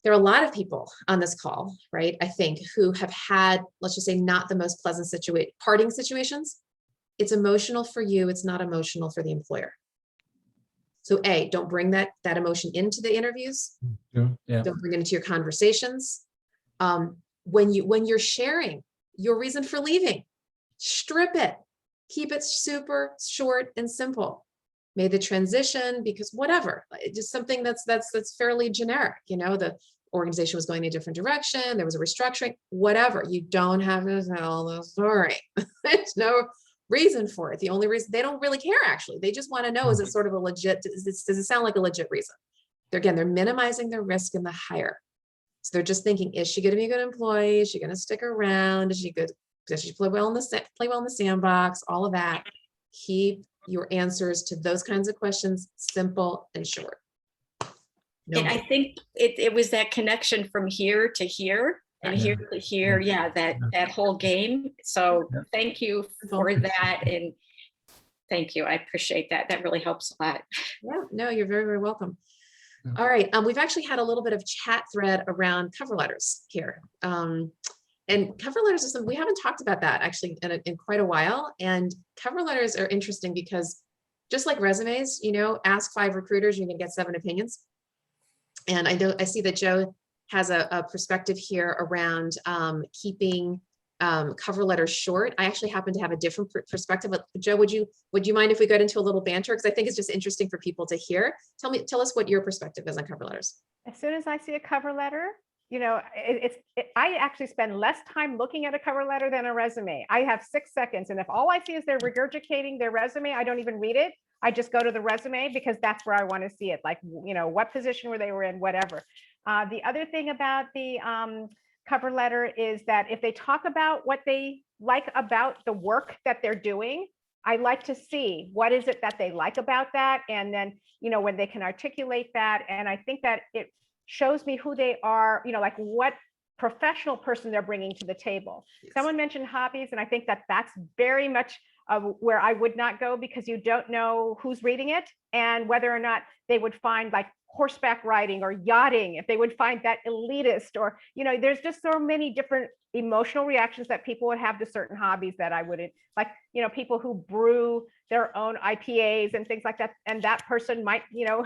there are a lot of people on this call, right? I think who have had, let's just say, not the most pleasant parting situations It's emotional for you. It's not emotional for the employer. So A, don't bring that emotion into the interviews. Yeah. Don't bring it into your conversations. When you're sharing your reason for leaving, strip it. Keep it super short and simple. Made the transition because whatever, just something that's fairly generic. You know, the organization was going in a different direction. There was a restructuring, whatever. You don't have to tell the story. There's no reason for it. The only reason, they don't really care, actually. They just want to know, is it sort of a legit, does it sound like a legit reason? They're minimizing their risk in the hire. So they're just thinking, is she going to be a good employee? Is she going to stick around? Is she good? Does she play well in the sandbox? All of that. Keep your answers to those kinds of questions simple and short. No And I more. think it was that connection from here to here and Yeah. here to here. Yeah, that whole game. So Yeah. thank you for that. And thank you. I appreciate that. That really helps a lot. Yeah, no, you're very, very welcome. Yeah. All right. We've actually had a little bit of chat thread around cover letters here. And cover letters are something we haven't talked about that actually in quite a while. And cover letters are interesting because just like resumes, you know, ask 5 recruiters, you're going to get 7 opinions. And I see that Joe has a perspective here around keeping cover letters short. I actually happen to have a different perspective. But Joe, would you mind if we got into a little banter? Because I think it's just interesting for people to hear. Tell us what your perspective is on cover letters. As soon as I see a cover letter, you know, I actually spend less time looking at a cover letter than a resume. I have 6 seconds. And if all I see is they're regurgitating their resume, I don't even read it. I just go to the resume because that's where I want to see it. Like, you know, what position were they in, whatever. The other thing about the cover letter is that if they talk about what they like about the work that they're doing, I like to see what is it that they like about that. And then, you know, when they can articulate that. And I think that it shows me who they are, you know, like what professional person they're bringing to the table. Yes. Someone mentioned hobbies, and I think that that's very much where I would not go, because you don't know who's reading it and whether or not they would find like horseback riding or yachting, if they would find that elitist, or, you know, there's just so many different emotional reactions that people would have to certain hobbies that I wouldn't like, you know, people who brew their own IPAs and things like that. And that person might, you know,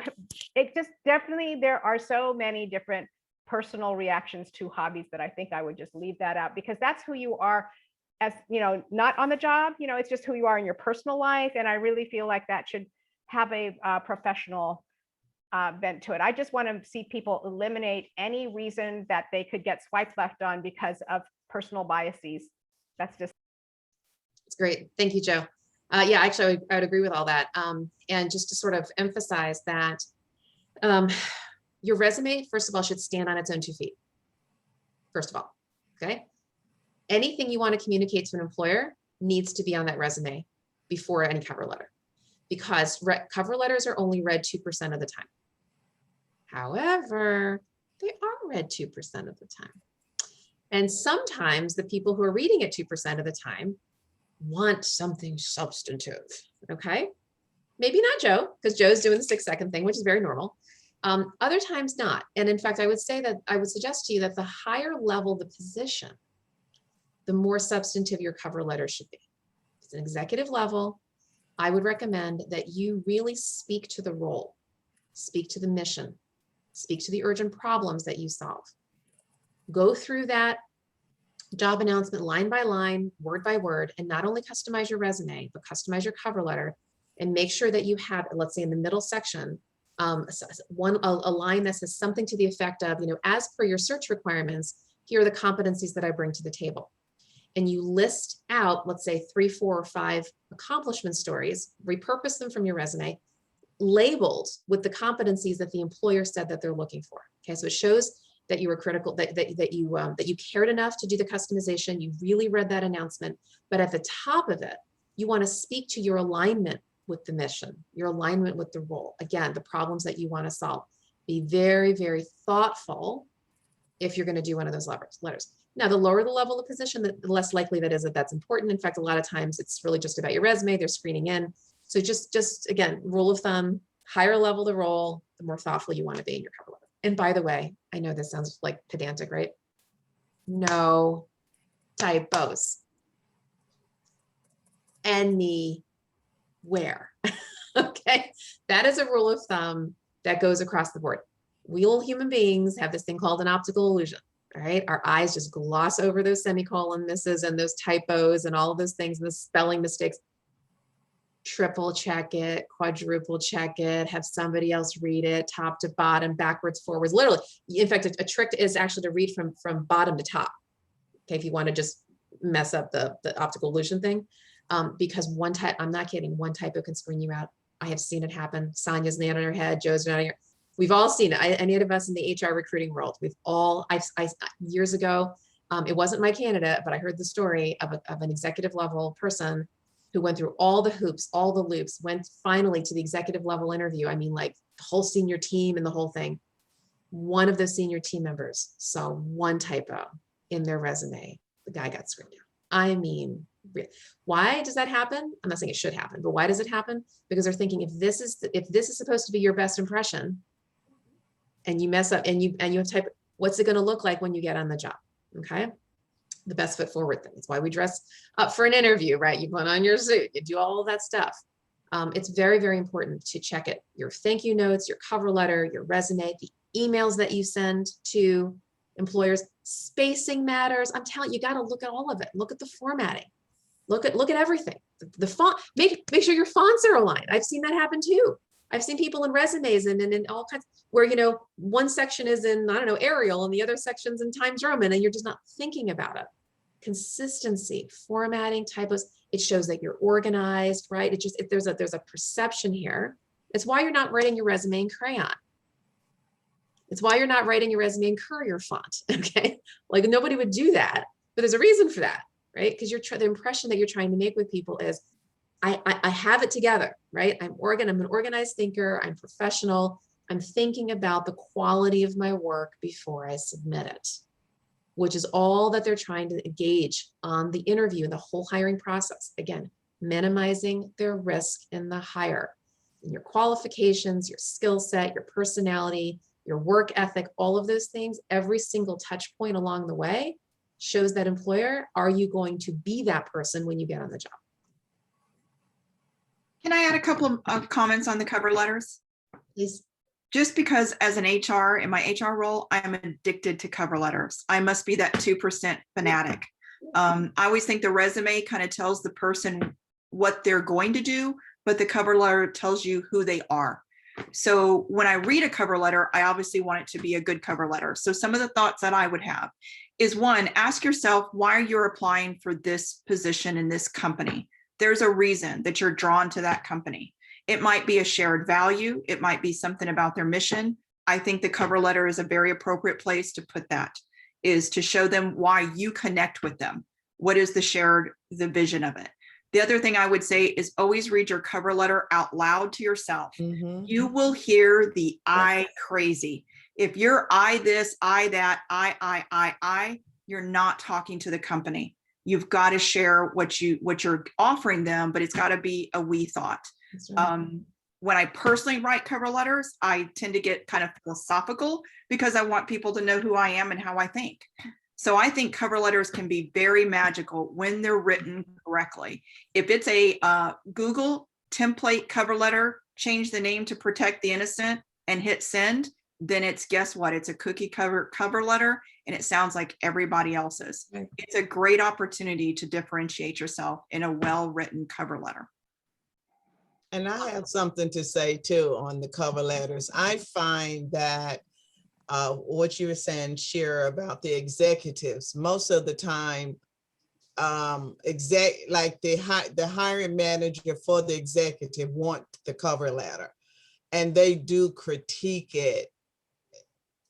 it just definitely, there are so many different personal reactions to hobbies that I think I would just leave that out, because that's who you are as, you know, not on the job, you know, it's just who you are in your personal life. And I really feel like that should have a professional bent to it. I just want to see people eliminate any reason that they could get swiped left on because of personal biases. That's just. It's great. Thank you, Joe. Yeah, actually, I would agree with all that. And just to sort of emphasize that your resume, first of all, should stand on its own 2 feet. First of all, okay? Anything you want to communicate to an employer needs to be on that resume before any cover letter, because cover letters are only read 2% of the time. However, they are read 2% of the time. And sometimes the people who are reading it 2% of the time want something substantive, okay? Maybe not Joe, because Joe's doing the 6-second thing, which is very normal. Other times not. And in fact, I would suggest to you that the higher level the position, the more substantive your cover letter should be. If it's an executive level, I would recommend that you really speak to the role, speak to the mission, speak to the urgent problems that you solve. Go through that job announcement line by line, word by word, and not only customize your resume, but customize your cover letter, and make sure that you have, let's say in the middle section, a line that says something to the effect of, you know, as per your search requirements, here are the competencies that I bring to the table. And you list out, let's say 3, 4, or 5 accomplishment stories, repurpose them from your resume, labeled with the competencies that the employer said that they're looking for. Okay, so it shows that you were critical, that you cared enough to do the customization. You really read that announcement, but at the top of it, you want to speak to your alignment with the mission, your alignment with the role. Again, the problems that you want to solve. Be very, very thoughtful if you're going to do one of those letters. Now, the lower the level of position, the less likely that is that that's important. In fact, a lot of times it's really just about your resume. They're screening in. So just again, rule of thumb, higher level the role, the more thoughtful you want to be in your cover letter. And by the way, I know this sounds like pedantic, right? No typos. anywhere. Okay, that is a rule of thumb that goes across the board. We all human beings have this thing called an optical illusion. All right, our eyes just gloss over those semicolon misses and those typos and all of those things and the spelling mistakes. Triple check it, quadruple check it, have somebody else read it, top to bottom, backwards, forwards, literally. In fact, a trick is actually to read from bottom to top. Okay, if you want to just mess up the optical illusion thing, because one type, I'm not kidding, one typo can screen you out. I have seen it happen. Sonia's nodding her head, Joe's nodding her. We've all seen it. Any of us in the HR recruiting world, we've all, years ago, it wasn't my candidate, but I heard the story of an executive level person who went through all the hoops, all the loops, went finally to the executive level interview. I mean, like the whole senior team and the whole thing. One of the senior team members saw one typo in their resume. The guy got screened out. I mean, why does that happen? I'm not saying it should happen, but why does it happen? Because they're thinking if this is supposed to be your best impression, and you mess up and you have type, what's it going to look like when you get on the job? Okay, the best foot forward thing. It's why we dress up for an interview, right? You put on your suit, you do all of that stuff. It's very, very important to check it. Your thank you notes, your cover letter, your resume, the emails that you send to employers. Spacing matters. I'm telling you, you got to look at all of it. Look at the formatting. Look at everything. The font. Make sure your fonts are aligned. I've seen that happen too. I've seen people in resumes and in all kinds where, you know, one section is in, I don't know, Arial and the other section's in Times Roman, and you're just not thinking about it. Consistency, formatting, typos, it shows that you're organized, right? It just, if there's a perception here, it's why you're not writing your resume in crayon. It's why you're not writing your resume in Courier font, okay? Like nobody would do that, but there's a reason for that, right? Because the impression that you're trying to make with people is, I have it together, right? I'm an organized thinker, I'm professional, I'm thinking about the quality of my work before I submit it, which is all that they're trying to gauge on the interview and the whole hiring process. Again, minimizing their risk in the hire. And your qualifications, your skill set, your personality, your work ethic, all of those things, every single touch point along the way shows that employer, are you going to be that person when you get on the job? Can I add a couple of comments on the cover letters? Please. Just because as an HR, in my HR role, I am addicted to cover letters. I must be that 2% fanatic. I always think the resume kind of tells the person what they're going to do, but the cover letter tells you who they are. So when I read a cover letter, I obviously want it to be a good cover letter. So some of the thoughts that I would have is, one, ask yourself why you're applying for this position in this company. There's a reason that you're drawn to that company. It might be a shared value. It might be something about their mission. I think the cover letter is a very appropriate place to put that, is to show them why you connect with them. What is the vision of it? The other thing I would say is always read your cover letter out loud to yourself. Mhm. You will hear the I crazy. If you're I this, I that, I, you're not talking to the company. You've got to share what you're offering them, but it's got to be a we thought. Right. When I personally write cover letters, I tend to get kind of philosophical because I want people to know who I am and how I think. So I think cover letters can be very magical when they're written correctly. If it's a Google template cover letter, change the name to protect the innocent and hit send, then it's, guess what? It's a cookie cover letter and it sounds like everybody else's. Right. It's a great opportunity to differentiate yourself in a well-written cover letter. And I have something to say too on the cover letters. I find that what you were saying, Shira, about the executives, most of the time, like the hiring manager for the executive want the cover letter, and they do critique it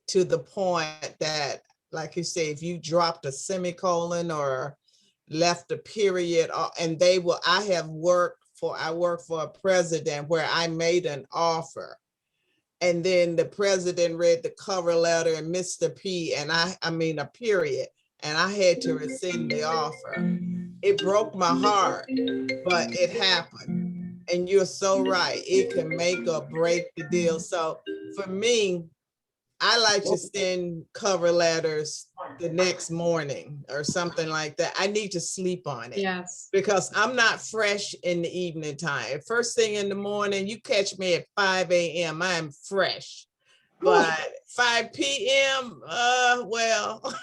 to the point that, like you say, if you dropped a semicolon or left a period, and I worked for a president where I made an offer, and then the president read the cover letter and missed a P, and I mean a period, and I had to rescind the offer. It broke my heart, but it happened. And you're so right. It can make or break the deal. So for me, I like to send cover letters the next morning or something like that. I need to sleep on it. Yes. Because I'm not fresh in the evening time. First thing in the morning, you catch me at 5 a.m. I'm fresh. But 5 p.m., well.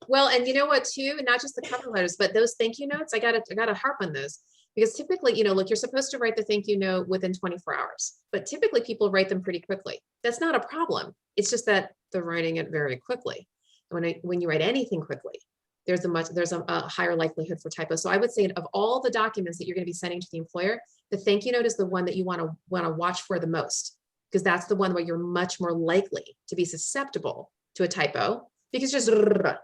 Well, and you know what too, not just the cover letters, but those thank you notes, I gotta harp on those. Because typically, look, you're supposed to write the thank you note within 24 hours, but typically people write them pretty quickly. That's not a problem. It's just that they're writing it very quickly. When you write anything quickly, there's a higher likelihood for typos. So I would say of all the documents that you're going to be sending to the employer, the thank you note is the one that you want to watch for the most, because that's the one where you're much more likely to be susceptible to a typo, because just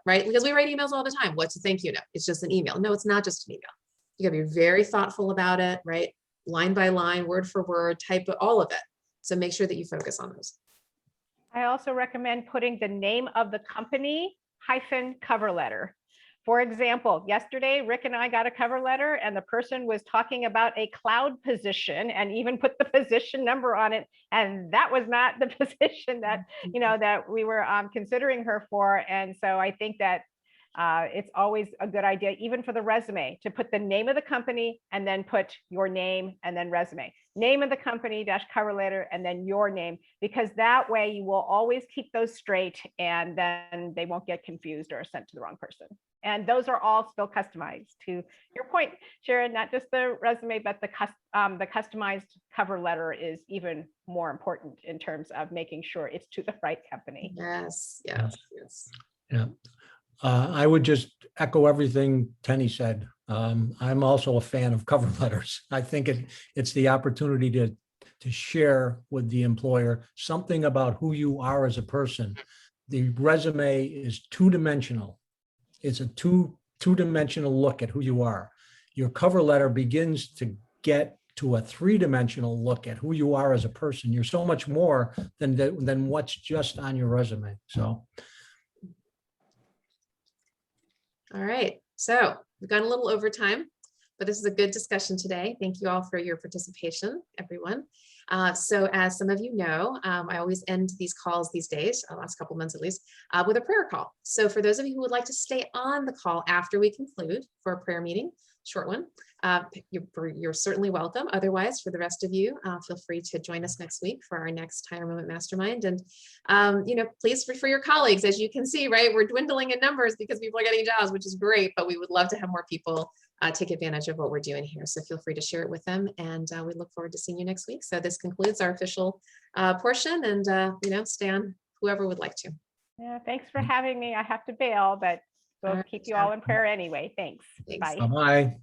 right, because we write emails all the time. What's a thank you note? It's just an email. No, it's not just an email. You gotta be very thoughtful about it, right? Line by line, word for word, type, all of it. So make sure that you focus on those. I also recommend putting the name of the company - cover letter. For example, yesterday, Rick and I got a cover letter and the person was talking about a cloud position and even put the position number on it. And that was not the position that, that we were considering her for. And so I think that it's always a good idea, even for the resume, to put the name of the company and then put your name and then resume. Name of the company - cover letter and then your name, because that way you will always keep those straight and then they won't get confused or sent to the wrong person. And those are all still customized. To your point, Sharon, not just the resume, but the customized cover letter is even more important in terms of making sure it's to the right company. Yes, yes, yes. Yeah. I would just echo everything Tenny said. I'm also a fan of cover letters. I think it's the opportunity to share with the employer something about who you are as a person. The resume is two-dimensional. It's a two-dimensional look at who you are. Your cover letter begins to get to a three-dimensional look at who you are as a person. You're so much more than what's just on your resume. So. All right, so we've gone a little over time, but this is a good discussion today. Thank you all for your participation, everyone. So as some of you know, I always end these calls these days, the last couple months at least, with a prayer call. So for those of you who would like to stay on the call after we conclude for a prayer meeting, short one, you're certainly welcome. Otherwise, for the rest of you, feel free to join us next week for our next Hire Moment Mastermind. And, please refer your colleagues. As you can see, right, we're dwindling in numbers because people are getting jobs, which is great, but we would love to have more people take advantage of what we're doing here. So feel free to share it with them. And we look forward to seeing you next week. So this concludes our official portion, and, stay on whoever would like to. Yeah, thanks for having me. I have to bail, but we'll keep you all in prayer anyway. Thanks. Thanks. Bye. Bye-bye.